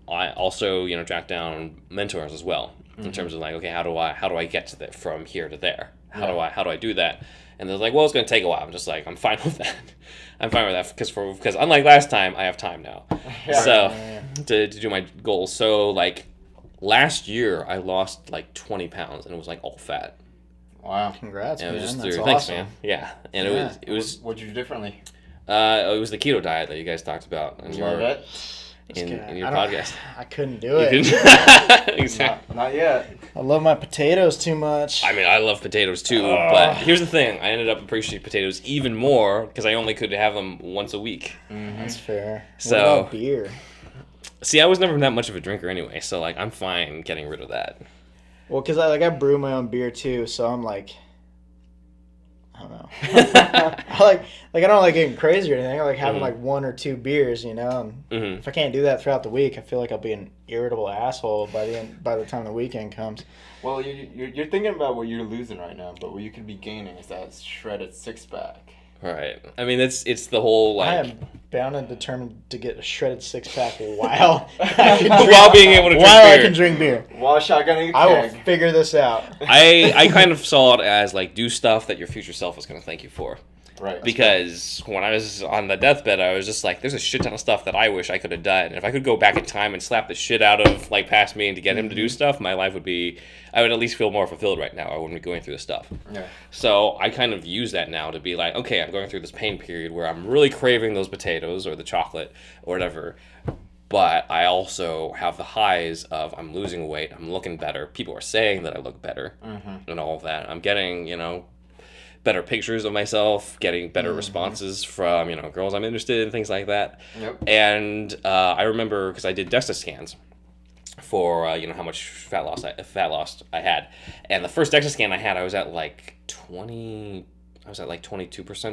also track down mentors as well in terms of like, okay, how do I get to from here to there? How do I do that? And they're like, well, it's going to take a while. I'm just like, I'm fine with that. I'm fine with that because unlike last time, I have time now. To do my goals. So like last year, I lost like 20 pounds, and it was like all fat. Wow! Congrats, and man. It was just That's thanks, awesome. man. Yeah, and it was. What'd you do differently? It was the keto diet that you guys talked about in your podcast. I couldn't do it. Exactly. Not yet. I love my potatoes too much. I mean, I love potatoes too, but here's the thing. I ended up appreciating potatoes even more because I only could have them once a week. Mm-hmm. That's fair. So, what about beer? See, I was never that much of a drinker anyway, so like I'm fine getting rid of that. Well, because I brew my own beer too, so I'm like, I don't know. I don't like getting crazy or anything. I like having like 1 or 2 beers, And if I can't do that throughout the week, I feel like I'll be an irritable asshole by the time the weekend comes. Well, you're thinking about what you're losing right now, but what you could be gaining is that shredded 6-pack. Right. I mean, it's the whole like. I am bound and determined to get a shredded 6-pack while being able to drink beer. I can drink beer. While shotgunning a keg. I will figure this out. I kind of saw it as like do stuff that your future self is going to thank you for. Right. Because when I was on the deathbed, I was just like, there's a shit ton of stuff that I wish I could have done. And if I could go back in time and slap the shit out of like past me and to get him to do stuff, my life would be, I would at least feel more fulfilled right now. I wouldn't be going through this stuff. Yeah. So I kind of use that now to be like, okay, I'm going through this pain period where I'm really craving those potatoes or the chocolate or whatever. But I also have the highs of I'm losing weight, I'm looking better. People are saying that I look better and all of that. I'm getting, better pictures of myself, getting better responses from, girls I'm interested in, things like that. Yep. And I remember, because I did DEXA scans for, how much fat loss I had. And the first DEXA scan I had, I was at like 22%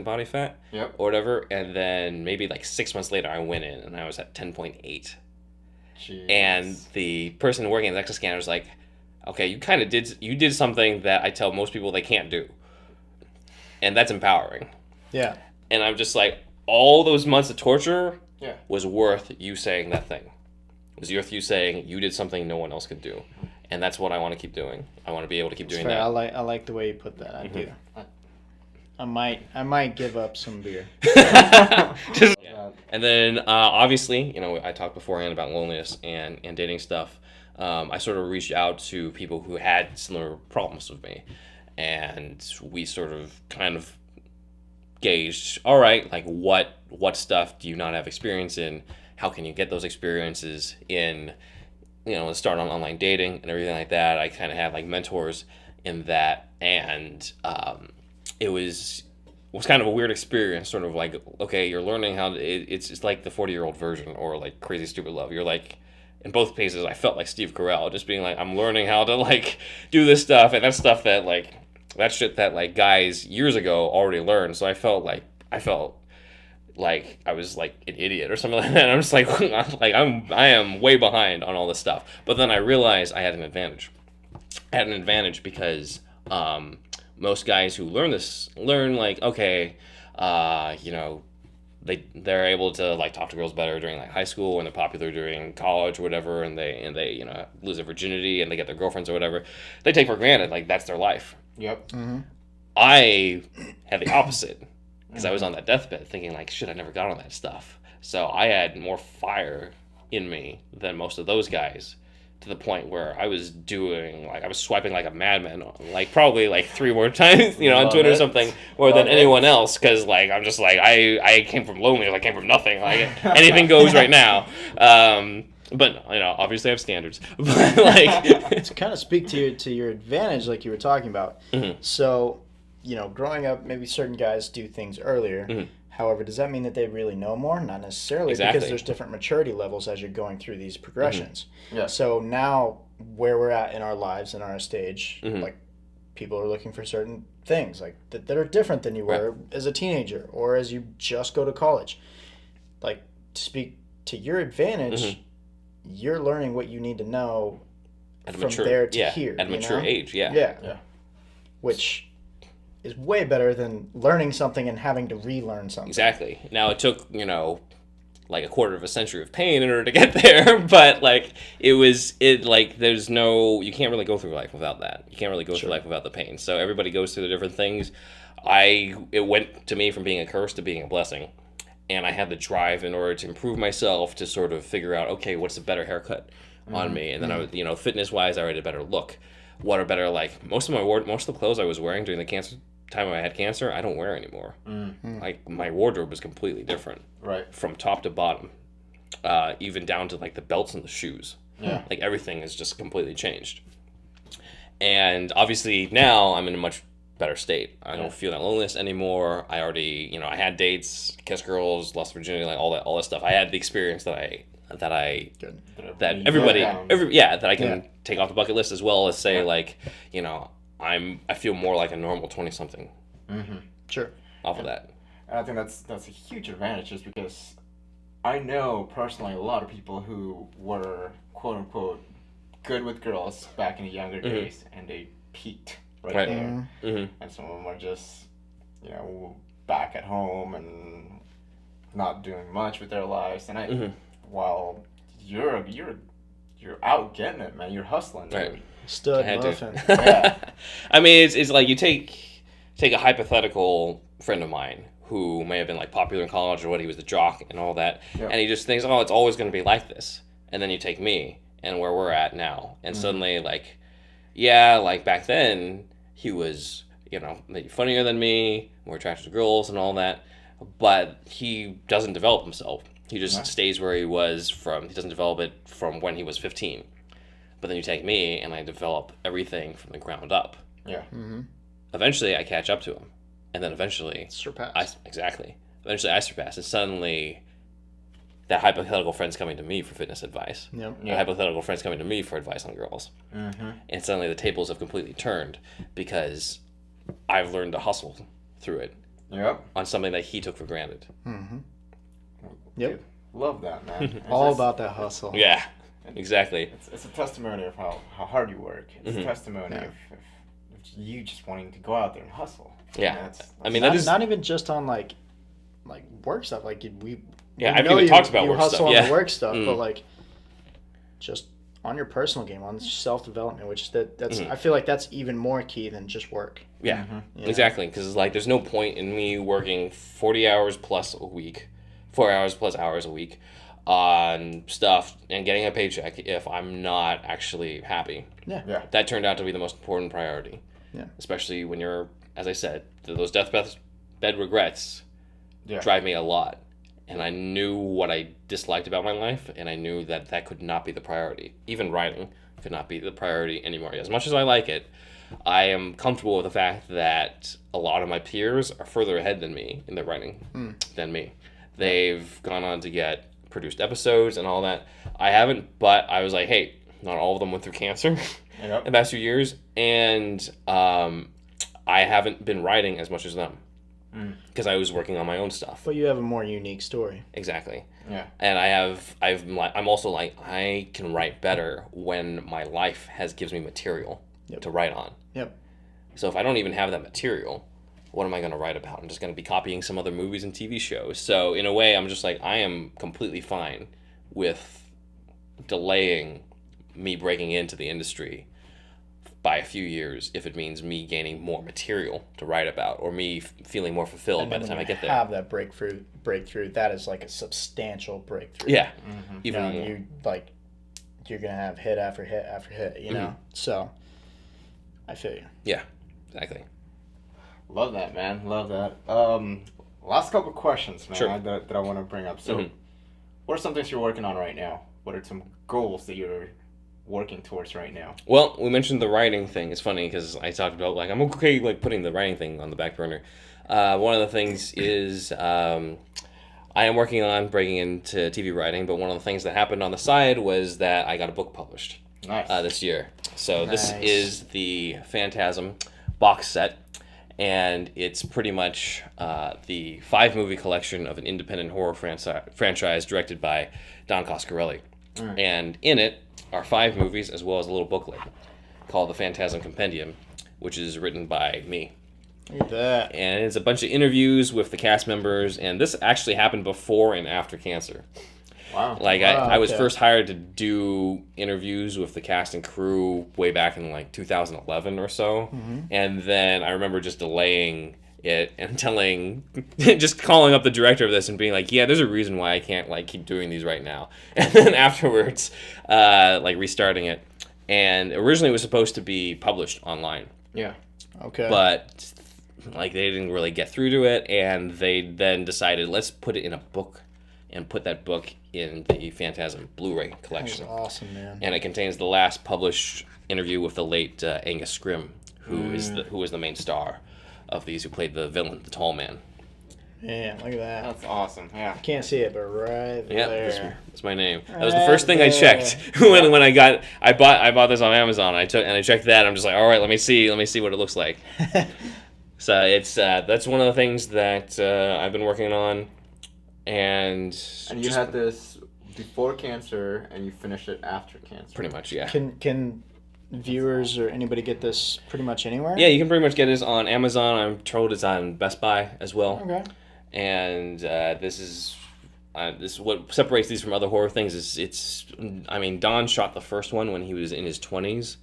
body fat or whatever. And then maybe like 6 months later, I went in and I was at 10.8. Jeez. And the person working at the DEXA scanner was like, okay, you did something that I tell most people they can't do. And that's empowering. Yeah. And I'm just like, all those months of torture Yeah. was worth you saying that thing. It was worth you saying you did something no one else could do. And that's what I want to keep doing. I want to be able to keep doing fair. that. I like the way you put that. I do. I might give up some beer. Just, yeah. And then obviously, I talked beforehand about loneliness and dating stuff. I sort of reached out to people who had similar problems with me. And we sort of kind of gauged, all right, like what stuff do you not have experience in? How can you get those experiences in, start on online dating and everything like that. I kind of had like mentors in that, and it was kind of a weird experience, sort of like, okay, you're learning how to, it's like the 40-year-old version or like Crazy Stupid Love. You're like, in both cases, I felt like Steve Carell, just being like, I'm learning how to, like, do this stuff, and that's stuff that, like, that shit that, like, guys years ago already learned, so I felt like I was, like, an idiot or something like that, and I'm just like, I am way behind on all this stuff, but then I realized I had an advantage. I had an advantage because, most guys who learn, like, okay, you know, they're able to, like, talk to girls better during, like, high school, and they're popular during college or whatever, and they you know, lose their virginity and they get their girlfriends or whatever. They take for granted, like, that's their life. Yep. Mm-hmm. I had the opposite because I was on that deathbed thinking, like, shit, I never got on that stuff. So I had more fire in me than most of those guys, to the point where I was swiping like a madman, like probably like 3 more times, you know, on Twitter or something, more than anyone else, because, like, I'm just like, I came from loneliness, I came from nothing, like, anything goes right now. But, you know, obviously I have standards. But, like, to kind of speak to your advantage, like you were talking about. Mm-hmm. So, you know, growing up, maybe certain guys do things earlier. Mm-hmm. However, does that mean that they really know more? Not necessarily, Exactly. because there's different maturity levels as you're going through these progressions. Mm-hmm. Yeah. So now, where we're at in our lives, in our stage, Mm-hmm. like, people are looking for certain things, like, that are different than you were as a teenager or as you just go to college. Like, to speak to your advantage, Mm-hmm. you're learning what you need to know at a from mature, there to here. at a mature age, yeah. Yeah. Which is way better than learning something and having to relearn something. Exactly. Now, it took, you know, like a quarter of a century of pain in order to get there, but, like, there's no, you can't really go through life without that. You can't really go through life without the pain. So everybody goes through the different things. It went to me from being a curse to being a blessing. And I had the drive in order to improve myself, to sort of figure out, okay, what's a better haircut on me? And then I was, you know, fitness-wise, I had a better look. What are better, like, most of the clothes I was wearing during the time I had cancer, I don't wear anymore. Like, my wardrobe is completely different. Right. From top to bottom. Even down to, like, the belts and the shoes. Yeah. Like, everything is just completely changed. And obviously now I'm in a much better state. I don't feel that loneliness anymore. I already, you know, I had dates, kissed girls, lost virginity, like all that stuff. I had the experience that everybody, that I can take off the bucket list, as well as say, like, you know, I feel more like a normal 20-something. Mm-hmm. Sure. Off of that. And I think that's a huge advantage, just because I know personally a lot of people who were, quote unquote, good with girls back in the younger days, and they peaked right there. Mm-hmm. And some of them are just, you know, back at home and not doing much with their lives. And while you're out getting it, man, you're hustling. Right. Stud I had muffin. to. Yeah. I mean, it's like you take a hypothetical friend of mine who may have been, like, popular in college or what, he was the jock and all that, and he just thinks, oh, it's always going to be like this. And then you take me and where we're at now, and suddenly, like, yeah, like, back then he was, you know, maybe funnier than me, more attracted to girls and all that, but he doesn't develop himself. He just stays where he was he doesn't develop it from when he was 15. But then you take me, and I develop everything from the ground up. Yeah. Mm-hmm. Eventually, I catch up to him. And then eventually... Surpass. Eventually, I surpass. And suddenly, that hypothetical friend's coming to me for fitness advice. Yep. That hypothetical friend's coming to me for advice on girls. Mm-hmm. And suddenly, the tables have completely turned, because I've learned to hustle through it. Yep. On something that he took for granted. Mm-hmm. Yep. Dude, love that, man. All about that hustle. Yeah. Exactly. It's a testimony of how hard you work. It's a testimony of you just wanting to go out there and hustle. Yeah. That's I mean, not, that is... not even just on, like work stuff. Like, I haven't even talked about you work hustle stuff. on Yeah. the work stuff, but, like, just on your personal game, on self-development, which that's I feel like that's even more key than just work. Yeah, Yeah. exactly. Because, like, there's no point in me working 40 hours plus a week, 4 hours plus hours a week on stuff and getting a paycheck if I'm not actually happy. Yeah. That turned out to be the most important priority. Yeah. Especially when you're, as I said, those deathbed regrets Yeah. drive me a lot. And I knew what I disliked about my life, and I knew that could not be the priority. Even writing could not be the priority anymore. As much as I like it, I am comfortable with the fact that a lot of my peers are further ahead than me in their writing than me. They've gone on to get produced episodes and all that. I haven't, but I was like, hey, not all of them went through cancer Yep. in the past few years, and I haven't been writing as much as them because I was working on my own stuff. But you have a more unique story. Exactly. Yeah. And I'm also like, I can write better when my life gives me material to write on. Yep. So if I don't even have that material, what am I going to write about? I'm just going to be copying some other movies and TV shows. So in a way, I'm just like, I am completely fine with delaying me breaking into the industry by a few years if it means me gaining more material to write about or me feeling more fulfilled And by then the time I when get you there. have that breakthrough, that is like a substantial breakthrough. Yeah. You Even know, more. you're gonna have hit after hit after hit, you know. So I feel you. Yeah, exactly. Love that, man. Love that. Last couple questions, man, Sure. that I want to bring up. So, what are some things you're working on right now? What are some goals that you're working towards right now? Well, we mentioned the writing thing. It's funny because I talked about like I'm okay like putting the writing thing on the back burner. One of the things is I am working on breaking into TV writing, but one of the things that happened on the side was that I got a book published this year. So this Nice. is the Phantasm box set, and it's pretty much the 5-movie collection of an independent horror franchise directed by Don Coscarelli. And in it are 5 movies as well as a little booklet called The Phantasm Compendium, which is written by me. Look at that. And it's a bunch of interviews with the cast members, and this actually happened before and after cancer. Wow. Like, Wow, I was okay. first hired to do interviews with the cast and crew way back in, like, 2011 or so. And then I remember just delaying it and just calling up the director of this and being like, yeah, there's a reason why I can't, like, keep doing these right now. And then afterwards, like, restarting it. And originally it was supposed to be published online. Yeah. Okay. But, like, they didn't really get through to it, and they then decided, let's put it in a book and put that book in the Phantasm Blu-ray That's collection. awesome, man. And it contains the last published interview with the late Angus Scrimm, who was the main star of these, who played the villain, the tall man. Yeah, look at that. That's awesome. Yeah. Can't see it, but right Yeah, there. that's my name. That was the Right first thing I there. checked when I bought this on Amazon. I checked that. I'm just like, all right, let me see what it looks like. So it's that's one of the things that I've been working on, and And you had this before cancer, and you finished it after cancer. pretty much, yeah. Can viewers or anybody get this pretty much anywhere? Yeah, you can pretty much get this on Amazon. I'm told it's on Best Buy as well. Okay. And this is what separates these from other horror things. I mean, Don shot the first one when he was in his 20s.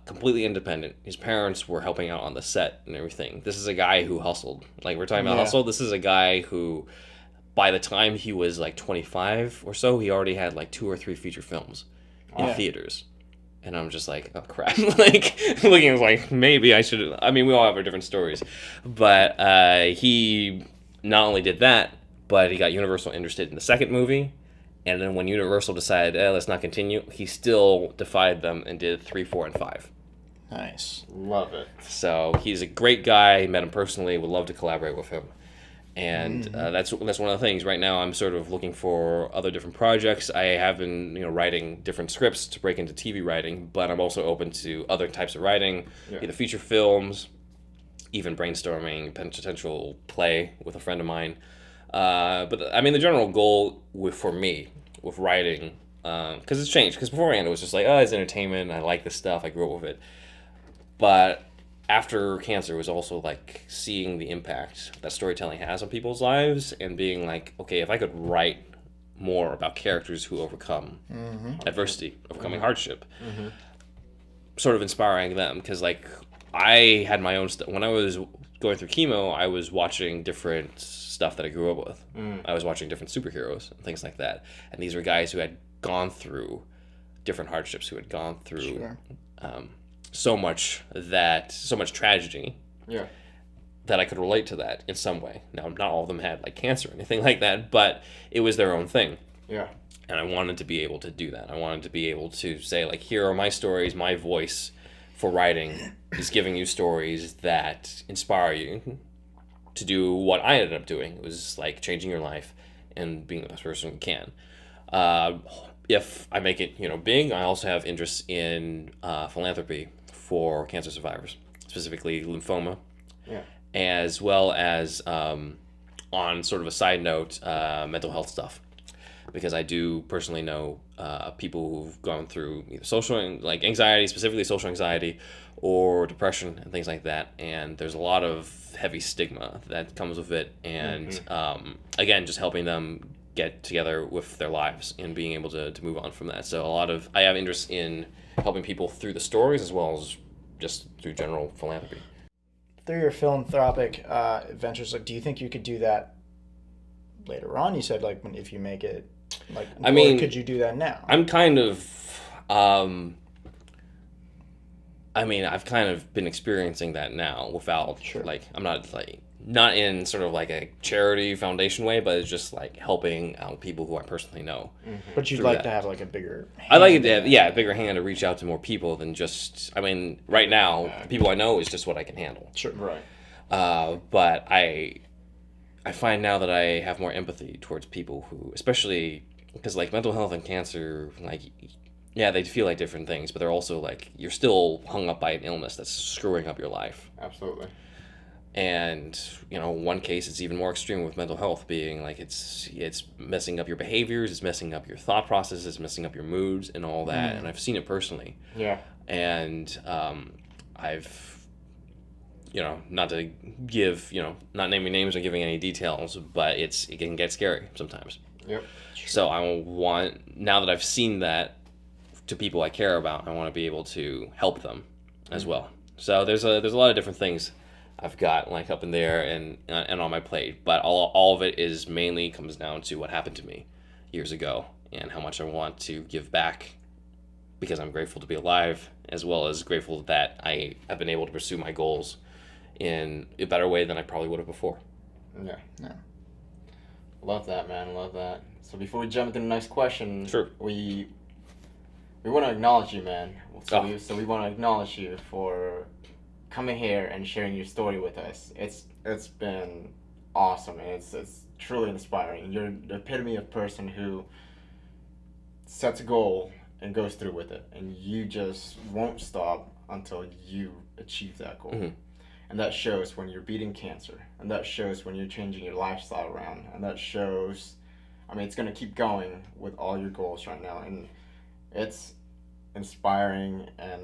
Completely independent. His parents were helping out on the set and everything. This is a guy who hustled. Like, we're talking about hustle. This is a guy who, by the time he was like 25 or so, he already had like 2 or 3 feature films in theaters. And I'm just like, oh crap. Like, looking, I was like, maybe I should. I mean, we all have our different stories. But he not only did that, but he got Universal interested in the second movie. And then when Universal decided, let's not continue, he still defied them and did 3, 4, and 5. Nice. Love it. So he's a great guy. Met him personally. Would love to collaborate with him. And that's one of the things. Right now, I'm sort of looking for other different projects. I have been, writing different scripts to break into TV writing, but I'm also open to other types of writing, either feature films, even brainstorming potential play with a friend of mine. But I mean, the general goal for me with writing, because it's changed. Because beforehand, it was just like, oh, it's entertainment. I like this stuff. I grew up with it. But after cancer, it was also like seeing the impact that storytelling has on people's lives and being like, okay, if I could write more about characters who overcome adversity, overcoming hardship, sort of inspiring them. Because like I had my own when I was going through chemo, I was watching different stuff that I grew up with. I was watching different superheroes and things like that. And these were guys who had gone through different hardships, who had gone through so much tragedy that I could relate to that in some way. Now, not all of them had like cancer or anything like that, but it was their own thing. Yeah. And I wanted to be able to do that. I wanted to be able to say, like, here are my stories, my voice for writing is giving you stories that inspire you to do what I ended up doing. It was like changing your life and being the best person you can. If I make it, big, I also have interests in philanthropy for cancer survivors, specifically lymphoma, as well as on sort of a side note, mental health stuff, because I do personally know people who've gone through either anxiety, specifically social anxiety, or depression and things like that, and there's a lot of heavy stigma that comes with it, and again, just helping them get together with their lives and being able to move on from that. So I have interest in helping people through the stories as well as just through general philanthropy. Through your philanthropic ventures, do you think you could do that later on? You said if you make it, could you do that now? I'm kind of, I've kind of been experiencing that now without, I'm not in sort of like a charity foundation way, but it's just helping out people who I personally know. But you'd like to have a bigger hand. I'd like to have, a bigger hand to reach out to more people than just, right now, the people I know is just what I can handle. Sure. Right. But I find now that I have more empathy towards people who, especially because mental health and cancer, they feel like different things, but they're also you're still hung up by an illness that's screwing up your life. Absolutely. And one case it's even more extreme with mental health being it's messing up your behaviors, it's messing up your thought processes, it's messing up your moods and all that. And I've seen it personally. Yeah. And I've not to give not naming names or giving any details, but it can get scary sometimes. Yep. So I want, now that I've seen that to people I care about, I want to be able to help them as well. So there's a lot of different things I've got up in there and on my plate, but all of it is mainly comes down to what happened to me years ago and how much I want to give back, because I'm grateful to be alive, as well as grateful that I have been able to pursue my goals in a better way than I probably would have before. Yeah. Love that, man. Love that. So before we jump into the next question, sure. we want to acknowledge you, man. So we want to acknowledge you for coming here and sharing your story with us. It's been awesome, and it's truly inspiring. You're the epitome of person who sets a goal and goes through with it, and you just won't stop until you achieve that goal. And that shows when you're beating cancer, and that shows when you're changing your lifestyle around, and that shows, it's going to keep going with all your goals right now, and it's inspiring, and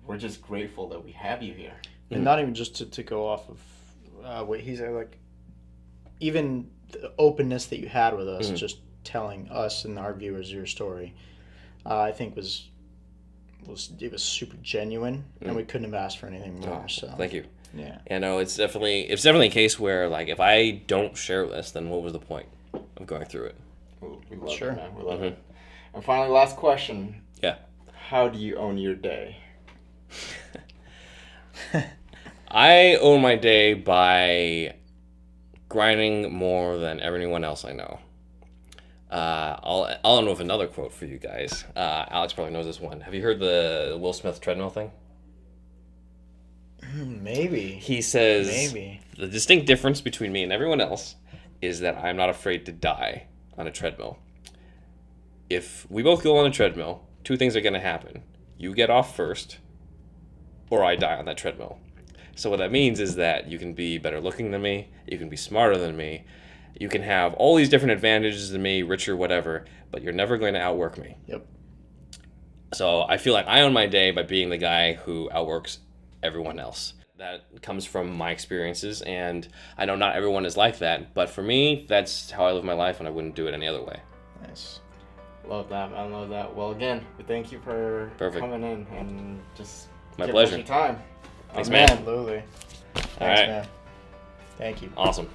we're just grateful that we have you here. And not even just to go off of what he said, even the openness that you had with us, just telling us and our viewers your story, I think was super genuine, and we couldn't have asked for anything more. So thank you. Yeah. It's definitely a case where if I don't share this, then what was the point of going through it? We love it, man. We love it. And finally, last question. Yeah. How do you own your day? I own my day by grinding more than everyone else I know. I'll end with another quote for you guys. Alex probably knows this one. Have you heard the Will Smith treadmill thing? Maybe. He says, maybe. The distinct difference between me and everyone else is that I'm not afraid to die on a treadmill. If we both go on a treadmill, two things are going to happen. You get off first, or I die on that treadmill. So what that means is that you can be better looking than me, you can be smarter than me, you can have all these different advantages than me, richer, whatever, but you're never going to outwork me. Yep. So I feel like I own my day by being the guy who outworks everyone else. That comes from my experiences, and I know not everyone is like that, but for me, that's how I live my life, and I wouldn't do it any other way. Nice. Love that, man. Love that. Well, again, we thank you for coming in and just my pleasure. Your time. Thanks, man. Absolutely. Thanks, All right. man. Thank you. Awesome.